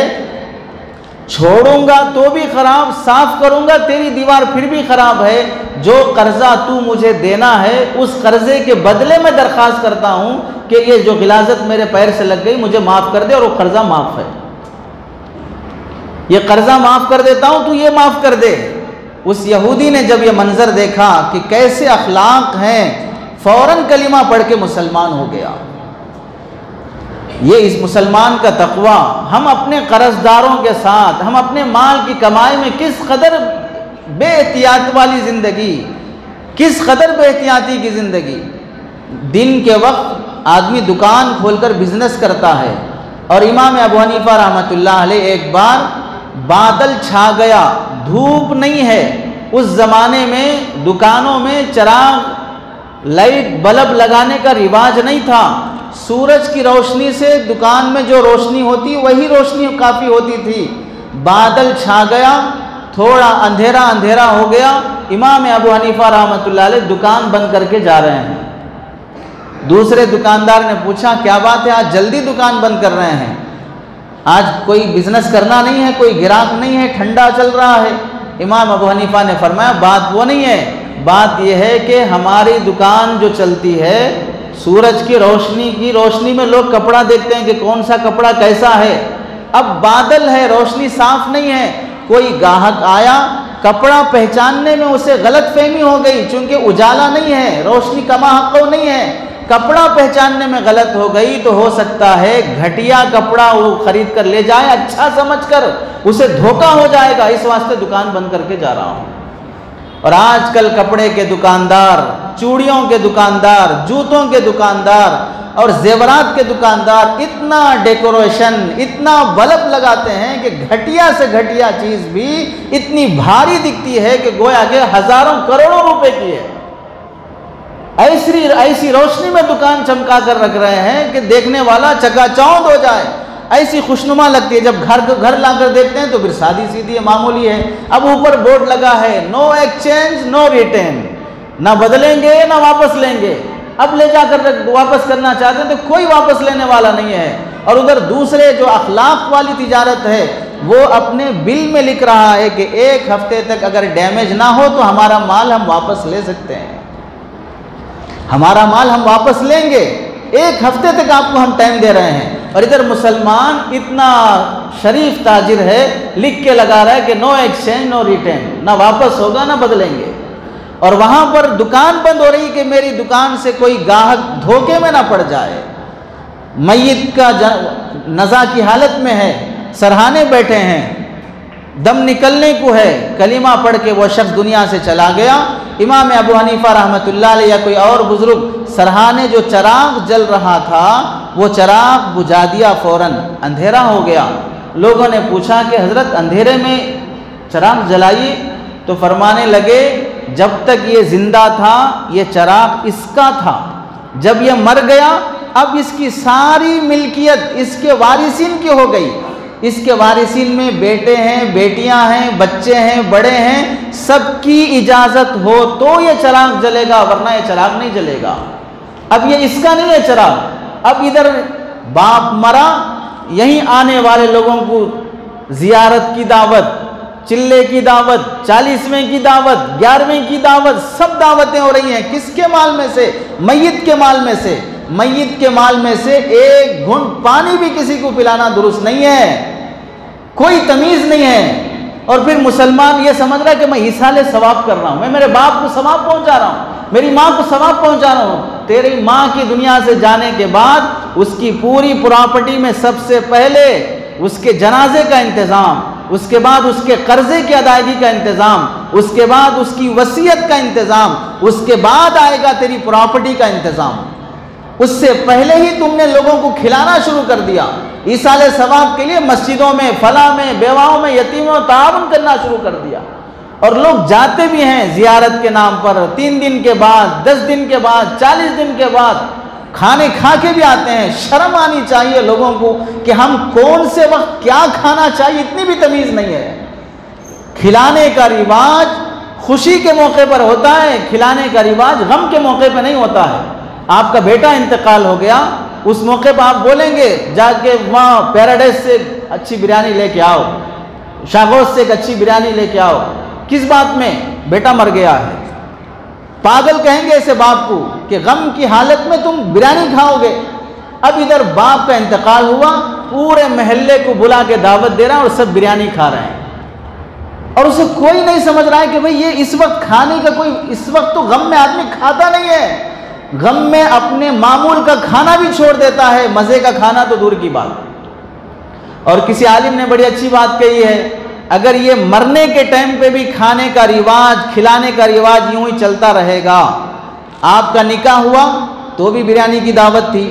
A: छोड़ूंगा तो भी खराब, साफ करूंगा तेरी दीवार फिर भी खराब है। जो कर्जा तू मुझे देना है, उस कर्जे के बदले में दरख्वास्त करता हूं कि ये जो गिलाजत मेरे पैर से लग गई मुझे माफ कर दे, और वो कर्जा माफ है, ये कर्जा माफ कर देता हूं, तू ये माफ कर दे। उस यहूदी ने जब ये मंजर देखा कि कैसे अखलाक हैं, फौरन कलिमा पढ़ के मुसलमान हो गया। ये इस मुसलमान का तकवा, हम अपने कर्जदारों के साथ, हम अपने माल की कमाई में किस कदर बेहतियात वाली ज़िंदगी, किस कदर बेहतियाती की ज़िंदगी। दिन के वक्त आदमी दुकान खोलकर बिजनेस करता है, और इमाम अबू हनीफा रहमतुल्लाह अलैह एक बार बादल छा गया, धूप नहीं है। उस ज़माने में दुकानों में चिराग, लाइट, बल्ब लगाने का रिवाज नहीं था। सूरज की रोशनी से दुकान में जो रोशनी होती वही रोशनी काफ़ी होती थी। बादल छा गया, थोड़ा अंधेरा अंधेरा हो गया। इमाम अबू हनीफा रहमतुल्लाह अलैह दुकान बंद करके जा रहे हैं। दूसरे दुकानदार ने पूछा, क्या बात है, आज जल्दी दुकान बंद कर रहे हैं? आज कोई बिजनेस करना नहीं है, कोई गिराक नहीं है, ठंडा चल रहा है। इमाम अबू हनीफा ने फरमाया, बात वो नहीं है, बात यह है कि हमारी दुकान जो चलती है सूरज की रोशनी में लोग कपड़ा देखते हैं कि कौन सा कपड़ा कैसा है। अब बादल है, रोशनी साफ नहीं है, कोई ग्राहक आया, कपड़ा पहचानने में उसे गलतफहमी हो गई, चूंकि उजाला नहीं है, रोशनी कमा हक़ नहीं है, कपड़ा पहचानने में गलत हो गई, तो हो सकता है घटिया कपड़ा वो खरीद कर ले जाए, अच्छा समझकर उसे धोखा हो जाएगा, इस वास्ते दुकान बंद करके जा रहा हूँ। और आजकल कपड़े के दुकानदार, चूड़ियों के दुकानदार, जूतों के दुकानदार और जेवरात के दुकानदार इतना डेकोरेशन, इतना बल्ब लगाते हैं कि घटिया से घटिया चीज़ भी इतनी भारी दिखती है कि गोया के हजारों करोड़ों रुपए की है। ऐसी रोशनी में दुकान चमका कर रख रहे हैं कि देखने वाला चकाचौंध हो जाए, ऐसी खुशनुमा लगती है। जब घर लाकर देखते हैं तो फिर सादी सीधी मामूली है। अब ऊपर बोर्ड लगा है नो एक्सचेंज नो रिटर्न, ना बदलेंगे ना वापस लेंगे। अब ले जाकर वापस करना चाहते हैं तो कोई वापस लेने वाला नहीं है। और उधर दूसरे जो अखलाक वाली तिजारत है वो अपने बिल में लिख रहा है कि 1 हफ्ते तक अगर डैमेज ना हो तो हमारा माल हम वापस ले सकते हैं, हमारा माल हम वापस लेंगे, 1 हफ्ते तक आपको हम टाइम दे रहे हैं। और इधर मुसलमान इतना शरीफ ताजिर है, लिख के लगा रहा है कि नो एक्सचेंज नो रिटर्न, ना वापस होगा ना बदलेंगे। और वहाँ पर दुकान बंद हो रही कि मेरी दुकान से कोई ग्राहक धोखे में ना पड़ जाए। मय्यत का नज़ा की हालत में है, सरहाने बैठे हैं, दम निकलने को है, कलीमा पढ़ के वो शख्स दुनिया से चला गया। इमाम अबू हनीफा रहमतुल्लाह अलैह या कोई और बुजुर्ग सरहाने जो चराग जल रहा था वो चराग बुझा दिया, फ़ौरन अंधेरा हो गया। लोगों ने पूछा कि हज़रत अंधेरे में चराग जलाइए, तो फरमाने लगे जब तक ये जिंदा था ये चराग इसका था, जब ये मर गया अब इसकी सारी मिल्कियत इसके वारिसीन की हो गई। इसके वारिसीन में बेटे हैं, बेटियां हैं, बच्चे हैं, बड़े हैं, सबकी इजाज़त हो तो ये चराग जलेगा, वरना ये चराग नहीं जलेगा। अब ये इसका नहीं है चराग। अब इधर बाप मरा, यहीं आने वाले लोगों को जियारत की दावत, चिल्ले की दावत, 40वें की दावत, 11वें की दावत, सब दावतें हो रही हैं। किसके माल में से? मय्यत के माल में से। मय्यत के माल में से 1 घूंट पानी भी किसी को पिलाना दुरुस्त नहीं है, कोई तमीज़ नहीं है। और फिर मुसलमान ये समझ रहा है कि मैं हिसाले सवाब कर रहा हूँ, मैं मेरे बाप को सवाब पहुँचा रहा हूँ, मेरी माँ को सवाब पहुँचा रहा हूँ। तेरी माँ की दुनिया से जाने के बाद उसकी पूरी प्रॉपर्टी में सबसे पहले उसके जनाजे का इंतज़ाम, उसके बाद उसके कर्जे की अदायगी का इंतज़ाम, उसके बाद उसकी वसीयत का इंतज़ाम, उसके बाद आएगा तेरी प्रॉपर्टी का इंतज़ाम। उससे पहले ही तुमने लोगों को खिलाना शुरू कर दिया। ईसाले सवाब के लिए मस्जिदों में, फला में, बेवाओं में, यतीमों ताउन करना शुरू कर दिया। और लोग जाते भी हैं जियारत के नाम पर, 3 दिन के बाद, 10 दिन के बाद, 40 दिन के बाद खाने खा के भी आते हैं। शर्म आनी चाहिए लोगों को कि हम कौन से वक्त क्या खाना चाहिए, इतनी भी तमीज़ नहीं है। खिलाने का रिवाज खुशी के मौके पर होता है, खिलाने का रिवाज गम के मौके पर नहीं होता है। आपका बेटा इंतकाल हो गया, उस मौके पर आप बोलेंगे जाके वहाँ पैराडाइज से अच्छी बिरयानी लेके आओ, शागोश से एक अच्छी बिरयानी लेके आओ। किस बात में? बेटा मर गया है। पागल कहेंगे ऐसे बाप को कि गम की हालत में तुम बिरयानी खाओगे। अब इधर बाप का इंतकाल हुआ, पूरे महल्ले को बुला के दावत दे रहा है और सब बिरयानी खा रहे हैं। और उसे कोई नहीं समझ रहा है कि भाई ये इस वक्त खाने का कोई, इस वक्त तो गम में आदमी खाता नहीं है, गम में अपने मामूल का खाना भी छोड़ देता है, मज़े का खाना तो दूर की बात। और किसी आलिम ने बड़ी अच्छी बात कही है, अगर ये मरने के टाइम पे भी खाने का रिवाज, खिलाने का रिवाज यूं ही चलता रहेगा, आपका निकाह हुआ तो भी बिरयानी की दावत थी,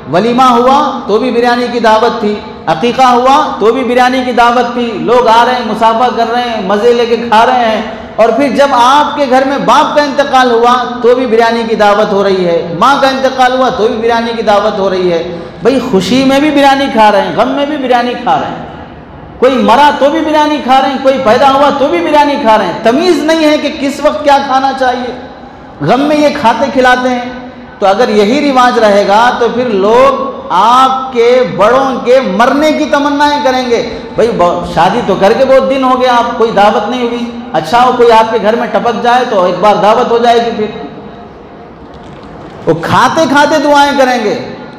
A: वलीमा हुआ तो भी बिरयानी की दावत थी, अकीक़ा हुआ तो भी बिरयानी की दावत थी, लोग आ रहे हैं, मुसाफा कर रहे हैं, मज़े लेके खा रहे हैं। और फिर जब आपके घर में बाप का इंतकाल हुआ तो भी बिरयानी की दावत हो रही है, माँ का इंतकाल हुआ तो भी बिरयानी की दावत हो रही है। भाई खुशी में भी बिरयानी खा रहे हैं, गम में भी बिरयानी खा रहे हैं, कोई मरा तो भी बिरयानी खा रहे हैं, कोई पैदा हुआ तो भी बिरयानी खा रहे हैं। तमीज़ नहीं है कि किस वक्त क्या खाना चाहिए, गम में ये खाते खिलाते हैं। तो अगर यही रिवाज रहेगा तो फिर लोग आपके बड़ों के मरने की तमन्नाएं करेंगे। भाई शादी तो करके बहुत दिन हो गया, आप कोई दावत नहीं हुई, अच्छा हो कोई आपके घर में टपक जाए तो एक बार दावत हो जाएगी। फिर वो खाते खाते दुआएं करेंगे,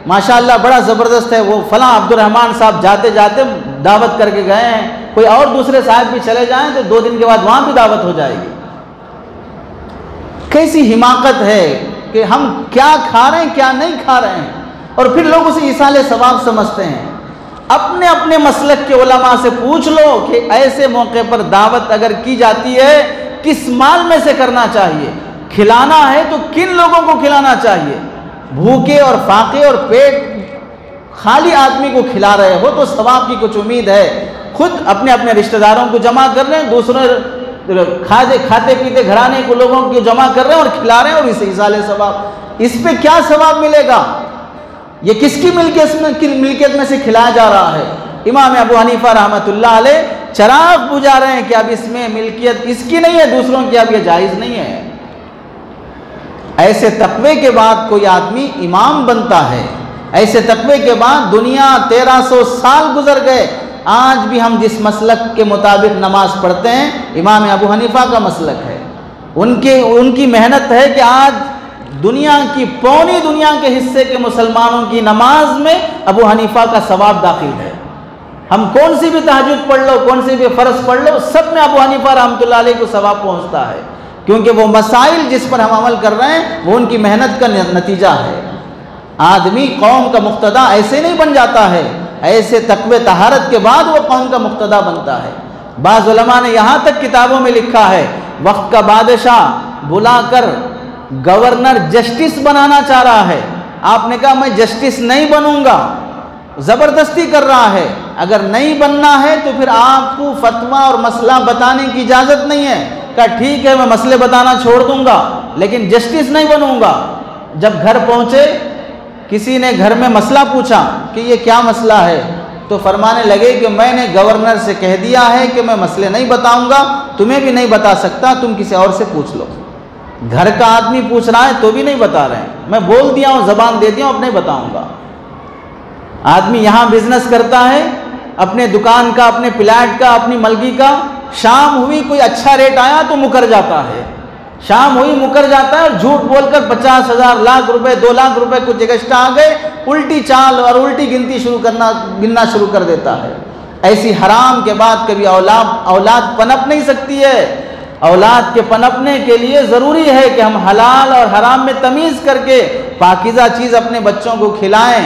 A: माशाअल्लाह बड़ा ज़बरदस्त है, वो फलां अब्दुर्रहमान साहब जाते जाते दावत करके गए हैं, कोई और दूसरे साहब भी चले जाएं तो 2 दिन के बाद वहाँ भी दावत हो जाएगी। कैसी हिमाकत है कि हम क्या खा रहे हैं क्या नहीं खा रहे हैं, और फिर लोग उसे इसाले सवाब समझते हैं। अपने अपने मसलक के उलमा से पूछ लो कि ऐसे मौके पर दावत अगर की जाती है किस माल में से करना चाहिए, खिलाना है तो किन लोगों को खिलाना चाहिए। भूखे और फाके और पेट खाली आदमी को खिला रहे हो तो सवाब की कुछ उम्मीद है। खुद अपने अपने रिश्तेदारों को जमा कर रहे हैं, दूसरे खाते पीते घराने को लोगों को जमा कर रहे हैं और खिला रहे हैं, और इसे इसाले सवाब। इस पे क्या सवाब मिलेगा? ये किसकी मिल्कियत में से खिलाया जा रहा है? इमाम अबू हनीफा रहमतुल्लाह अलैह चिराग बुझा रहे हैं कि अब इसमें मिल्कियत इसकी नहीं है, दूसरों की, अब ये जायज़ नहीं है। ऐसे तकवे के बाद कोई आदमी इमाम बनता है, ऐसे तकवे के बाद दुनिया 1300 साल गुजर गए, आज भी हम जिस मसलक के मुताबिक नमाज पढ़ते हैं इमाम अबू हनीफा का मसलक है। उनकी मेहनत है कि आज दुनिया की पौनी दुनिया के हिस्से के मुसलमानों की नमाज में अबू हनीफा का सवाब दाखिल है। हम कौन सी भी तहज्जुद पढ़ लो, कौन सी भी फ़र्ज पढ़ लो, सब में अबू हनीफा रहमतुल्लाह अलैह को सवाब पहुँचता है, क्योंकि वो मसाइल जिस पर हम अमल कर रहे हैं वो उनकी मेहनत का नतीजा है। आदमी कौम का मुक्तदा ऐसे नहीं बन जाता है, ऐसे तकवे तहारत के बाद वो कौम का मुक्तदा बनता है। बाज़ उलमा ने यहाँ तक किताबों में लिखा है, वक्त का बादशाह बुलाकर गवर्नर जस्टिस बनाना चाह रहा है, आपने कहा मैं जस्टिस नहीं बनूंगा, ज़बरदस्ती कर रहा है। अगर नहीं बनना है तो फिर आपको फतवा और मसला बताने की इजाज़त नहीं है। कहा ठीक है मैं मसले बताना छोड़ दूंगा लेकिन जस्टिस नहीं बनूंगा। जब घर पहुँचे किसी ने घर में मसला पूछा कि ये क्या मसला है, तो फरमाने लगे कि मैंने गवर्नर से कह दिया है कि मैं मसले नहीं बताऊंगा, तुम्हें भी नहीं बता सकता, तुम किसी और से पूछ लो। घर का आदमी पूछ रहा है तो भी नहीं बता रहे हैं, मैं बोल दिया हूँ, ज़बान दे दिया हूँ, अब नहीं बताऊंगा। आदमी यहाँ बिजनेस करता है, अपने दुकान का, अपने प्लाट का, अपनी मलगी का, शाम हुई कोई अच्छा रेट आया तो मुकर जाता है, शाम हुई मुकर जाता है और झूठ बोलकर 50,000 लाख रुपए 2 लाख रुपए कुछ एक्स्ट्रा आ गए, उल्टी चाल और उल्टी गिनती गिनना शुरू कर देता है। ऐसी हराम के बाद कभी औलाद पनप नहीं सकती है। औलाद के पनपने के लिए ज़रूरी है कि हम हलाल और हराम में तमीज़ करके पाकीज़ा चीज़ अपने बच्चों को खिलाएं।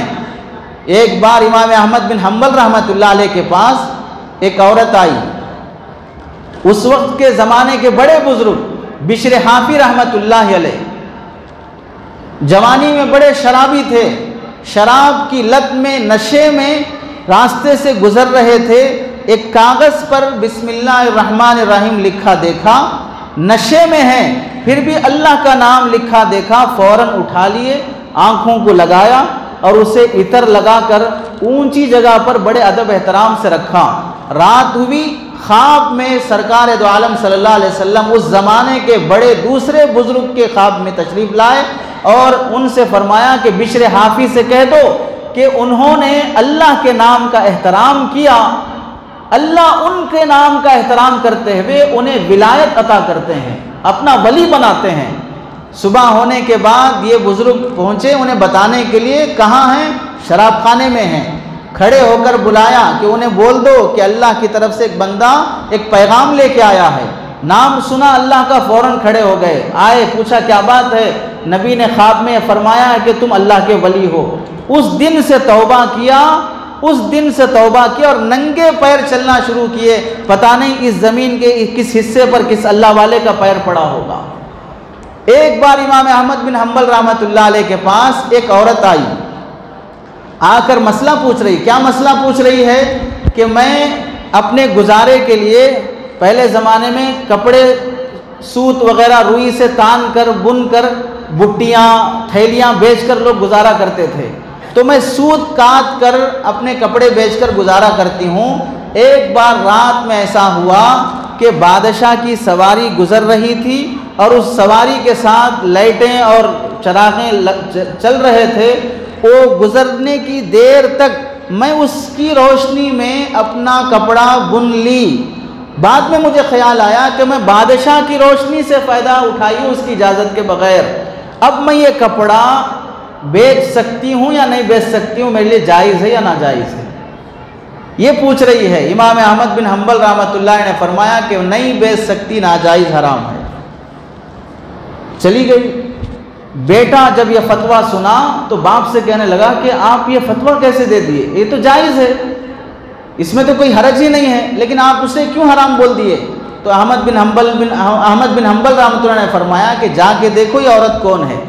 A: एक बार इमाम अहमद बिन हम्बल रहमतुल्लाह अलैह के पास एक औरत आई। उस वक्त के ज़माने के बड़े बुजुर्ग बिश्र हाफी रहमतुल्लाह अलैह जवानी में बड़े शराबी थे, शराब की लत में, नशे में रास्ते से गुजर रहे थे। एक कागज़ पर बिस्मिल्लाहिर्रहमानिर्रहीम लिखा देखा, नशे में है फिर भी अल्लाह का नाम लिखा देखा, फ़ौरन उठा लिए, आँखों को लगाया और उसे इतर लगाकर ऊंची जगह पर बड़े अदब एहतराम से रखा। रात हुई, ख्वाब में सरकार दो आलम सल्लल्लाहु अलैहि वसल्लम उस ज़माने के बड़े दूसरे बुज़ुर्ग के ख्वाब में तशरीफ़ लाए और उनसे फरमाया कि बिश्र हाफी से कह दो कि उन्होंने अल्लाह के नाम का एहतराम किया, अल्लाह उनके नाम का एहतराम करते हुए उन्हें विलायत अता करते हैं, अपना वली बनाते हैं। सुबह होने के बाद ये बुज़ुर्ग पहुँचे उन्हें बताने के लिए, कहाँ हैं? शराब खाने में हैं। खड़े होकर बुलाया कि उन्हें बोल दो कि अल्लाह की तरफ से एक बंदा एक पैगाम लेके आया है। नाम सुना अल्लाह का, फ़ौरन खड़े हो गए, आए, पूछा क्या बात है? नबी ने ख्वाब में फरमाया है कि तुम अल्लाह के वली हो। उस दिन से तौबा किया, उस दिन से तौबा किया और नंगे पैर चलना शुरू किए। पता नहीं इस ज़मीन के किस हिस्से पर किस अल्लाह वाले का पैर पड़ा होगा। एक बार इमाम अहमद बिन हम्बल रहमतुल्लाह अलैह के पास एक औरत आई, आकर मसला पूछ रही। क्या मसला पूछ रही है कि मैं अपने गुजारे के लिए, पहले ज़माने में कपड़े सूत वगैरह रुई से तान कर, बुन कर, बुट्टियाँ, थैलियाँ बेचकर लोग गुजारा करते थे, तो मैं सूत काट कर अपने कपड़े बेचकर गुजारा करती हूँ। एक बार रात में ऐसा हुआ कि बादशाह की सवारी गुजर रही थी और उस सवारी के साथ लाइटें और चरागें चल रहे थे। वो गुजरने की देर तक मैं उसकी रोशनी में अपना कपड़ा बुन ली। बाद में मुझे ख्याल आया कि मैं बादशाह की रोशनी से फ़ायदा उठाई उसकी इजाज़त के बग़ैर। अब मैं ये कपड़ा बेच सकती हूँ या नहीं बेच सकती हूँ, मेरे लिए जायज़ है या नाजायज़ है, ये पूछ रही है। इमाम अहमद बिन हम्बल रहमतुल्लाह ने फरमाया कि नहीं बेच सकती, नाजायज़ हराम है। चली गई। बेटा जब यह फतवा सुना तो बाप से कहने लगा कि आप ये फतवा कैसे दे दिए, ये तो जायज़ है, इसमें तो कोई हरज ही नहीं है, लेकिन आप उसे क्यों हराम बोल दिए? तो अहमद बिन हम्बल रहमतुल्लाह ने फरमाया कि जाके देखो ये औरत कौन है।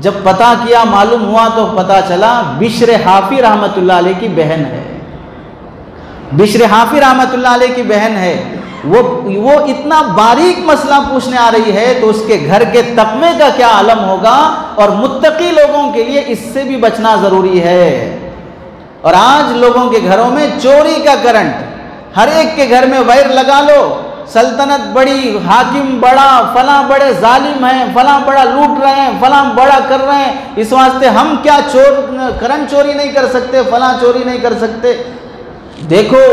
A: जब पता किया, मालूम हुआ तो पता चला बिश्र हाफी रहमतुल्लाह अलैह की बहन है। बिश्र हाफी रहमतुल्लाह अलैह की बहन है। वो इतना बारीक मसला पूछने आ रही है तो उसके घर के तकवे का क्या आलम होगा, और मुत्तकी लोगों के लिए इससे भी बचना ज़रूरी है। और आज लोगों के घरों में चोरी का करंट, हर एक के घर में वायर लगा लो, सल्तनत बड़ी, हाकिम बड़ा, फला बड़े जालिम हैं, फला बड़ा लूट रहे हैं, फला बड़ा कर रहे हैं, इस वास्ते हम क्या करंट चोरी नहीं कर सकते, फला चोरी नहीं कर सकते। देखो,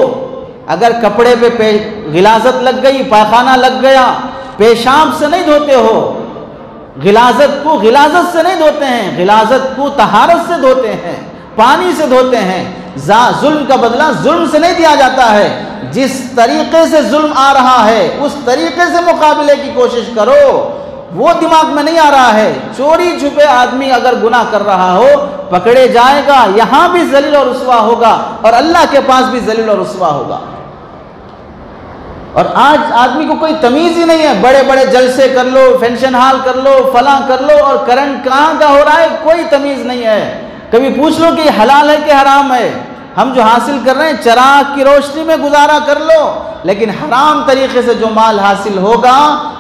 A: अगर कपड़े पे गिलाजत लग गई, पायखाना लग गया, पेशाब से नहीं धोते हो, गिलाजत को गिलाजत से नहीं धोते हैं, गिलाजत को तहारत से धोते हैं, पानी से धोते हैं। जुल्म का बदला जुल्म से नहीं दिया जाता है। जिस तरीके से जुल्म आ रहा है उस तरीके से मुकाबले की कोशिश करो, वो दिमाग में नहीं आ रहा है। चोरी छुपे आदमी अगर गुनाह कर रहा हो पकड़े जाएगा, यहां भी जलील और रुसवा होगा और अल्लाह के पास भी जलील और रुसवा होगा। और आज आदमी को कोई तमीज ही नहीं है, बड़े बड़े जलसे कर लो, फंक्शन हॉल कर लो, फला कर लो, और करंट कहाँ का हो रहा है कोई तमीज नहीं है। कभी पूछ लो कि हलाल है कि हराम है। हम जो हासिल कर रहे हैं चिराग की रोशनी में गुजारा कर लो, लेकिन हराम तरीके से जो माल हासिल होगा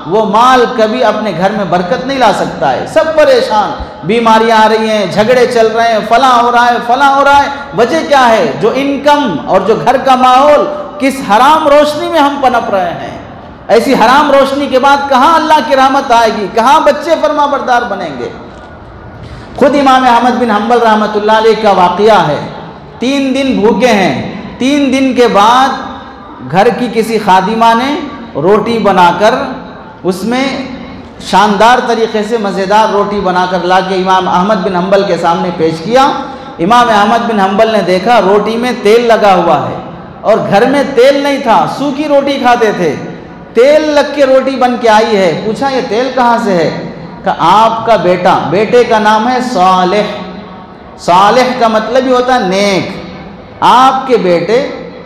A: वो माल कभी अपने घर में बरकत नहीं ला सकता है। सब परेशान, बीमारियां आ रही हैं, झगड़े चल रहे हैं, फला हो रहा है, फला हो रहा है। वजह क्या है? जो इनकम और जो घर का माहौल, किस हराम रोशनी में हम पनप रहे हैं। ऐसी हराम रोशनी के बाद कहाँ अल्लाह की रहमत आएगी, कहाँ बच्चे फरमाबरदार बनेंगे। खुद इमाम अहमद बिन हम्बल रहमतुल्लाह अलैह का वाक़या है। 3 दिन भूखे हैं, 3 दिन के बाद घर की किसी खादिमा ने रोटी बनाकर, उसमें शानदार तरीके से मज़ेदार रोटी बनाकर ला के इमाम अहमद बिन हम्बल के सामने पेश किया। इमाम अहमद बिन हम्बल ने देखा रोटी में तेल लगा हुआ है और घर में तेल नहीं था, सूखी रोटी खाते थे। तेल लग के रोटी बन के आई है। पूछा ये तेल कहाँ से है? कहा आपका बेटा, बेटे का नाम है सालेह। सालेह का मतलब ही होता है नेक। आपके बेटे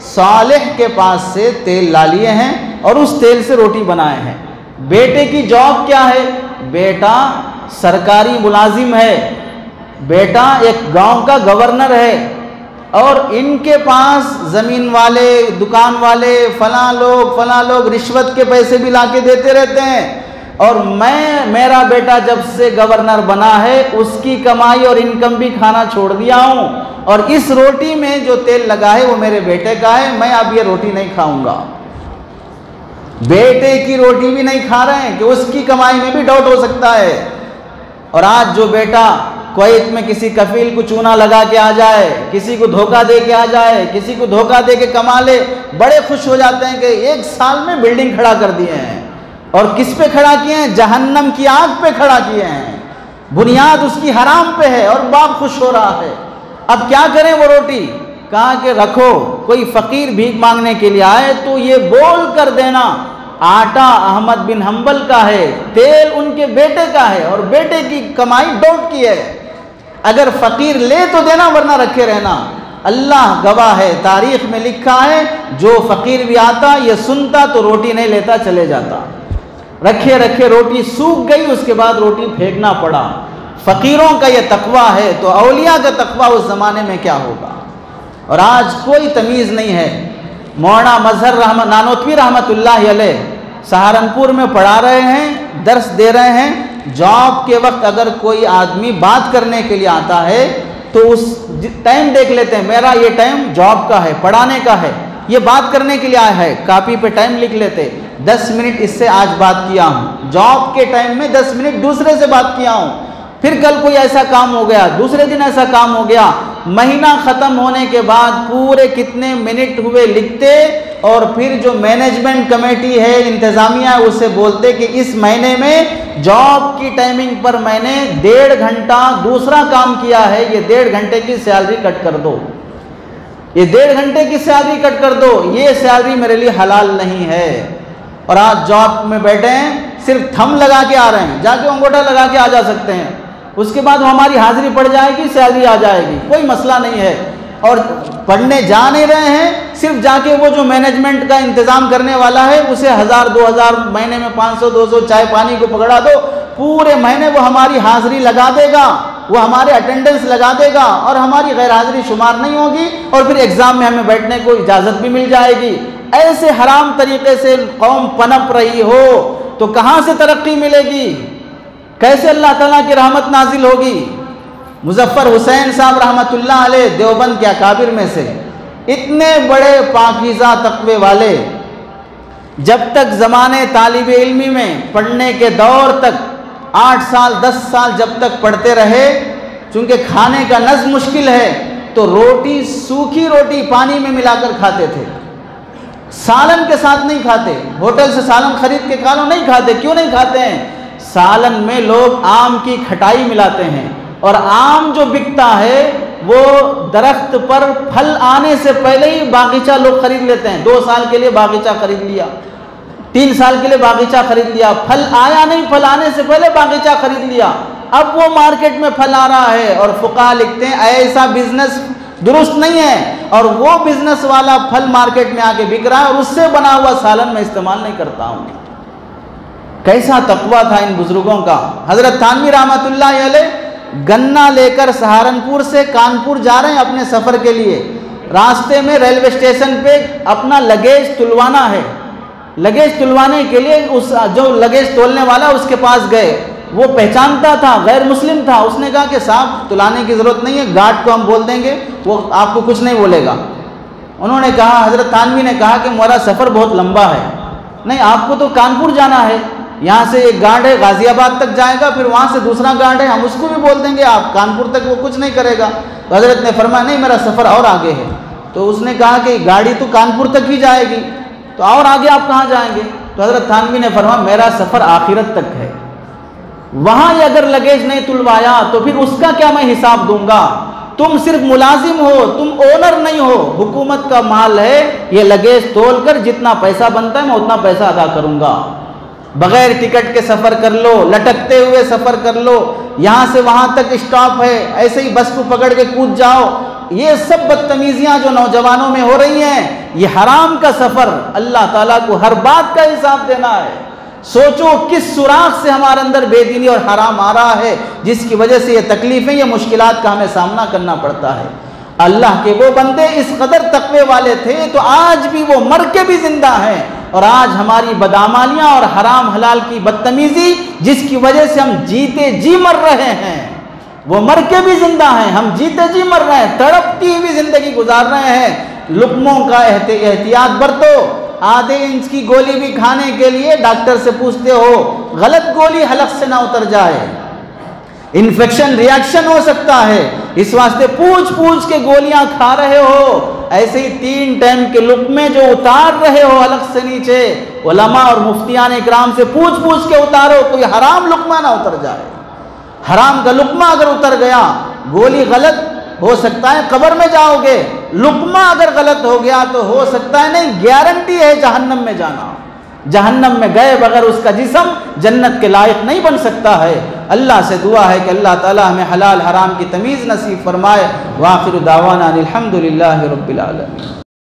A: सालेह के पास से तेल ला लिए हैं और उस तेल से रोटी बनाए हैं। बेटे की जॉब क्या है? बेटा सरकारी मुलाजिम है, बेटा एक गांव का गवर्नर है, और इनके पास ज़मीन वाले, दुकान वाले, फला लोग रिश्वत के पैसे भी लाके देते रहते हैं। और मेरा बेटा जब से गवर्नर बना है उसकी कमाई और इनकम भी खाना छोड़ दिया हूँ, और इस रोटी में जो तेल लगा है वो मेरे बेटे का है, मैं अब ये रोटी नहीं खाऊंगा। बेटे की रोटी भी नहीं खा रहे हैं कि उसकी कमाई में भी डाउट हो सकता है। और आज जो बेटा कुवैत में किसी कफील को चूना लगा के आ जाए, किसी को धोखा दे के आ जाए, किसी को धोखा दे के कमा ले, बड़े खुश हो जाते हैं कि 1 साल में बिल्डिंग खड़ा कर दिए हैं। और किस पे खड़ा किए हैं? जहन्नम की आग पे खड़ा किए हैं। बुनियाद उसकी हराम पे है और बाप खुश हो रहा है। अब क्या करें वो रोटी? कहा कि रखो, कोई फकीर भीख मांगने के लिए आए तो ये बोल कर देना आटा अहमद बिन हम्बल का है, तेल उनके बेटे का है और बेटे की कमाई डाउट की है। अगर फकीर ले तो देना, वरना रखे रहना। अल्लाह गवाह है, तारीख में लिखा है जो फकीर भी आता ये सुनता तो रोटी नहीं लेता, चले जाता। रखे रखे रोटी सूख गई, उसके बाद रोटी फेंकना पड़ा। फ़कीरों का ये तकवा है तो औलिया का तकवा उस ज़माने में क्या होगा। और आज कोई तमीज़ नहीं है। मौलाना मजहर नानोतवी रहमतुल्लाह अलैह सहारनपुर में पढ़ा रहे हैं, दर्स दे रहे हैं। जॉब के वक्त अगर कोई आदमी बात करने के लिए आता है तो उस टाइम देख लेते हैं, मेरा ये टाइम जॉब का है, पढ़ाने का है, ये बात करने के लिए आया है, कापी पे टाइम लिख लेते, 10 मिनट इससे आज बात किया हूँ, जॉब के टाइम में 10 मिनट दूसरे से बात किया हूँ, फिर कल कोई ऐसा काम हो गया, दूसरे दिन ऐसा काम हो गया, महीना ख़त्म होने के बाद पूरे कितने मिनट हुए लिखते और फिर जो मैनेजमेंट कमेटी है, इंतज़ामिया, उससे बोलते कि इस महीने में जॉब की टाइमिंग पर मैंने 1.5 घंटा दूसरा काम किया है, ये 1.5 घंटे की सैलरी कट कर दो, ये 1.5 घंटे की सैलरी कट कर दो, ये सैलरी मेरे लिए हलाल नहीं है। और आज जॉब में बैठे हैं, सिर्फ थंब लगा के आ रहे हैं, जाके अंगूठा लगा के आ जा सकते हैं, उसके बाद हमारी हाजिरी पड़ जाएगी, सैलरी आ जाएगी, कोई मसला नहीं है। और पढ़ने जा नहीं रहे हैं, सिर्फ जाके वो जो मैनेजमेंट का इंतज़ाम करने वाला है उसे 1000-2000 महीने में 500-200 चाय पानी को पकड़ा दो, पूरे महीने वो हमारी हाजिरी लगा देगा, वो हमारे अटेंडेंस लगा देगा और हमारी गैर हाजिरी शुमार नहीं होगी और फिर एग्ज़ाम में हमें बैठने को इजाज़त भी मिल जाएगी। ऐसे हराम तरीके से कौम पनप रही हो तो कहाँ से तरक्की मिलेगी, कैसे अल्लाह ताला की रहमत नाजिल होगी। मुजफ्फर हुसैन साहब रहमतुल्लाह अलैह देवबंद के अकाबिर में से, इतने बड़े पाकीज़ा तक़वे वाले, जब तक ज़माने तालिब इल्मी में पढ़ने के दौर तक 8 साल 10 साल जब तक पढ़ते रहे, चूँकि खाने का नज़्म मुश्किल है तो रोटी, सूखी रोटी पानी में मिलाकर खाते थे, सालन के साथ नहीं खाते, होटल से सालन खरीद के खाना नहीं खाते। क्यों नहीं खाते हैं? सालन में लोग आम की खटाई मिलाते हैं और आम जो बिकता है वो दरख्त पर फल आने से पहले ही बागीचा लोग खरीद लेते हैं। 2 साल के लिए बागीचा खरीद लिया, 3 साल के लिए बागीचा खरीद लिया, फल आया नहीं, फल आने से पहले बागीचा खरीद लिया, अब वो मार्केट में फल आ रहा है और फुक़हा लिखते हैं ऐसा बिजनेस दुरुस्त नहीं है और वो बिजनेस वाला फल मार्केट में आके बिक रहा है और उससे बना हुआ सालन में इस्तेमाल नहीं करता हूँ। कैसा तकवा था इन बुजुर्गों का। हजरत थानवी रहमतुल्लाह अलैह गन्ना लेकर सहारनपुर से कानपुर जा रहे हैं अपने सफ़र के लिए, रास्ते में रेलवे स्टेशन पे अपना लगेज तुलवाना है, लगेज तुलवाने के लिए उस जो लगेज तोलने वाला उसके पास गए, वो पहचानता था, गैर मुस्लिम था, उसने कहा कि साहब तुलाने की ज़रूरत नहीं है, गार्ड को हम बोल देंगे, वो आपको कुछ नहीं बोलेगा। उन्होंने कहा, हज़रत थानवी ने कहा कि मेरा सफ़र बहुत लंबा है, नहीं आपको तो कानपुर जाना है, यहाँ से एक गार्ड है गाज़ियाबाद तक जाएगा, फिर वहाँ से दूसरा गार्ड है, हम उसको भी बोल देंगे, आप कानपुर तक, वो कुछ नहीं करेगा। तो हज़रत ने फरमाया नहीं मेरा सफ़र और आगे है। तो उसने कहा कि गाड़ी तो कानपुर तक ही जाएगी, तो और आगे आप कहाँ जाएंगे? तो हज़रत थानवी ने फरमाया मेरा सफ़र आखिरत तक है, वहाँ अगर लगेज नहीं तुलवाया तो फिर उसका क्या मैं हिसाब दूंगा? तुम सिर्फ मुलाजिम हो, तुम ओनर नहीं हो, हुकूमत का माल है, ये लगेज तोल कर जितना पैसा बनता है मैं उतना पैसा अदा करूंगा। बगैर टिकट के सफ़र कर लो, लटकते हुए सफ़र कर लो, यहाँ से वहाँ तक स्टॉप है, ऐसे ही बस को पकड़ के कूद जाओ, ये सब बदतमीजियाँ जो नौजवानों में हो रही हैं, ये हराम का सफ़र, अल्लाह ताला को हर बात का हिसाब देना है। सोचो किस सुराख से हमारे अंदर बेदीनी और हराम आ रहा है, जिसकी वजह से ये तकलीफ़ें, ये मुश्किलात का हमें सामना करना पड़ता है। अल्लाह के वो बंदे इस कदर तकवे वाले थे तो आज भी वो मर के भी जिंदा हैं, और आज हमारी बदामालियाँ और हराम हलाल की बदतमीज़ी जिसकी वजह से हम जीते जी मर रहे हैं, वो मर के भी जिंदा हैं, हम जीते जी मर रहे हैं, तड़पती हुई ज़िंदगी गुजार रहे हैं। लुक़्मों का एहतियात बरतो। आधे इंच की गोली भी खाने के लिए डॉक्टर से पूछते हो, गलत गोली हलक से ना उतर जाए, इन्फेक्शन रिएक्शन हो सकता है, इस वास्ते पूछ पूछ के गोलियां खा रहे हो। ऐसे ही 3 टाइम के लुक़्मे जो उतार रहे हो हलक से नीचे, उलमा और मुफ्तियान इकराम से पूछ पूछ के उतारो, कोई हराम लुक़मा ना उतर जाए। हराम का लुक़मा अगर उतर गया, गोली गलत हो सकता है कब्र में जाओगे, लुक़मा अगर गलत हो गया तो हो सकता है नहीं, गारंटी है जहन्नम में जाना। जहन्नम में गए बगैर उसका जिस्म जन्नत के लायक नहीं बन सकता है। अल्लाह से दुआ है कि अल्लाह ताला हमें हलाल हराम की तमीज़ नसीब फरमाए। व आखिर दावाना अनिल हम्दुलिल्लाहि रब्बिल आलमीन।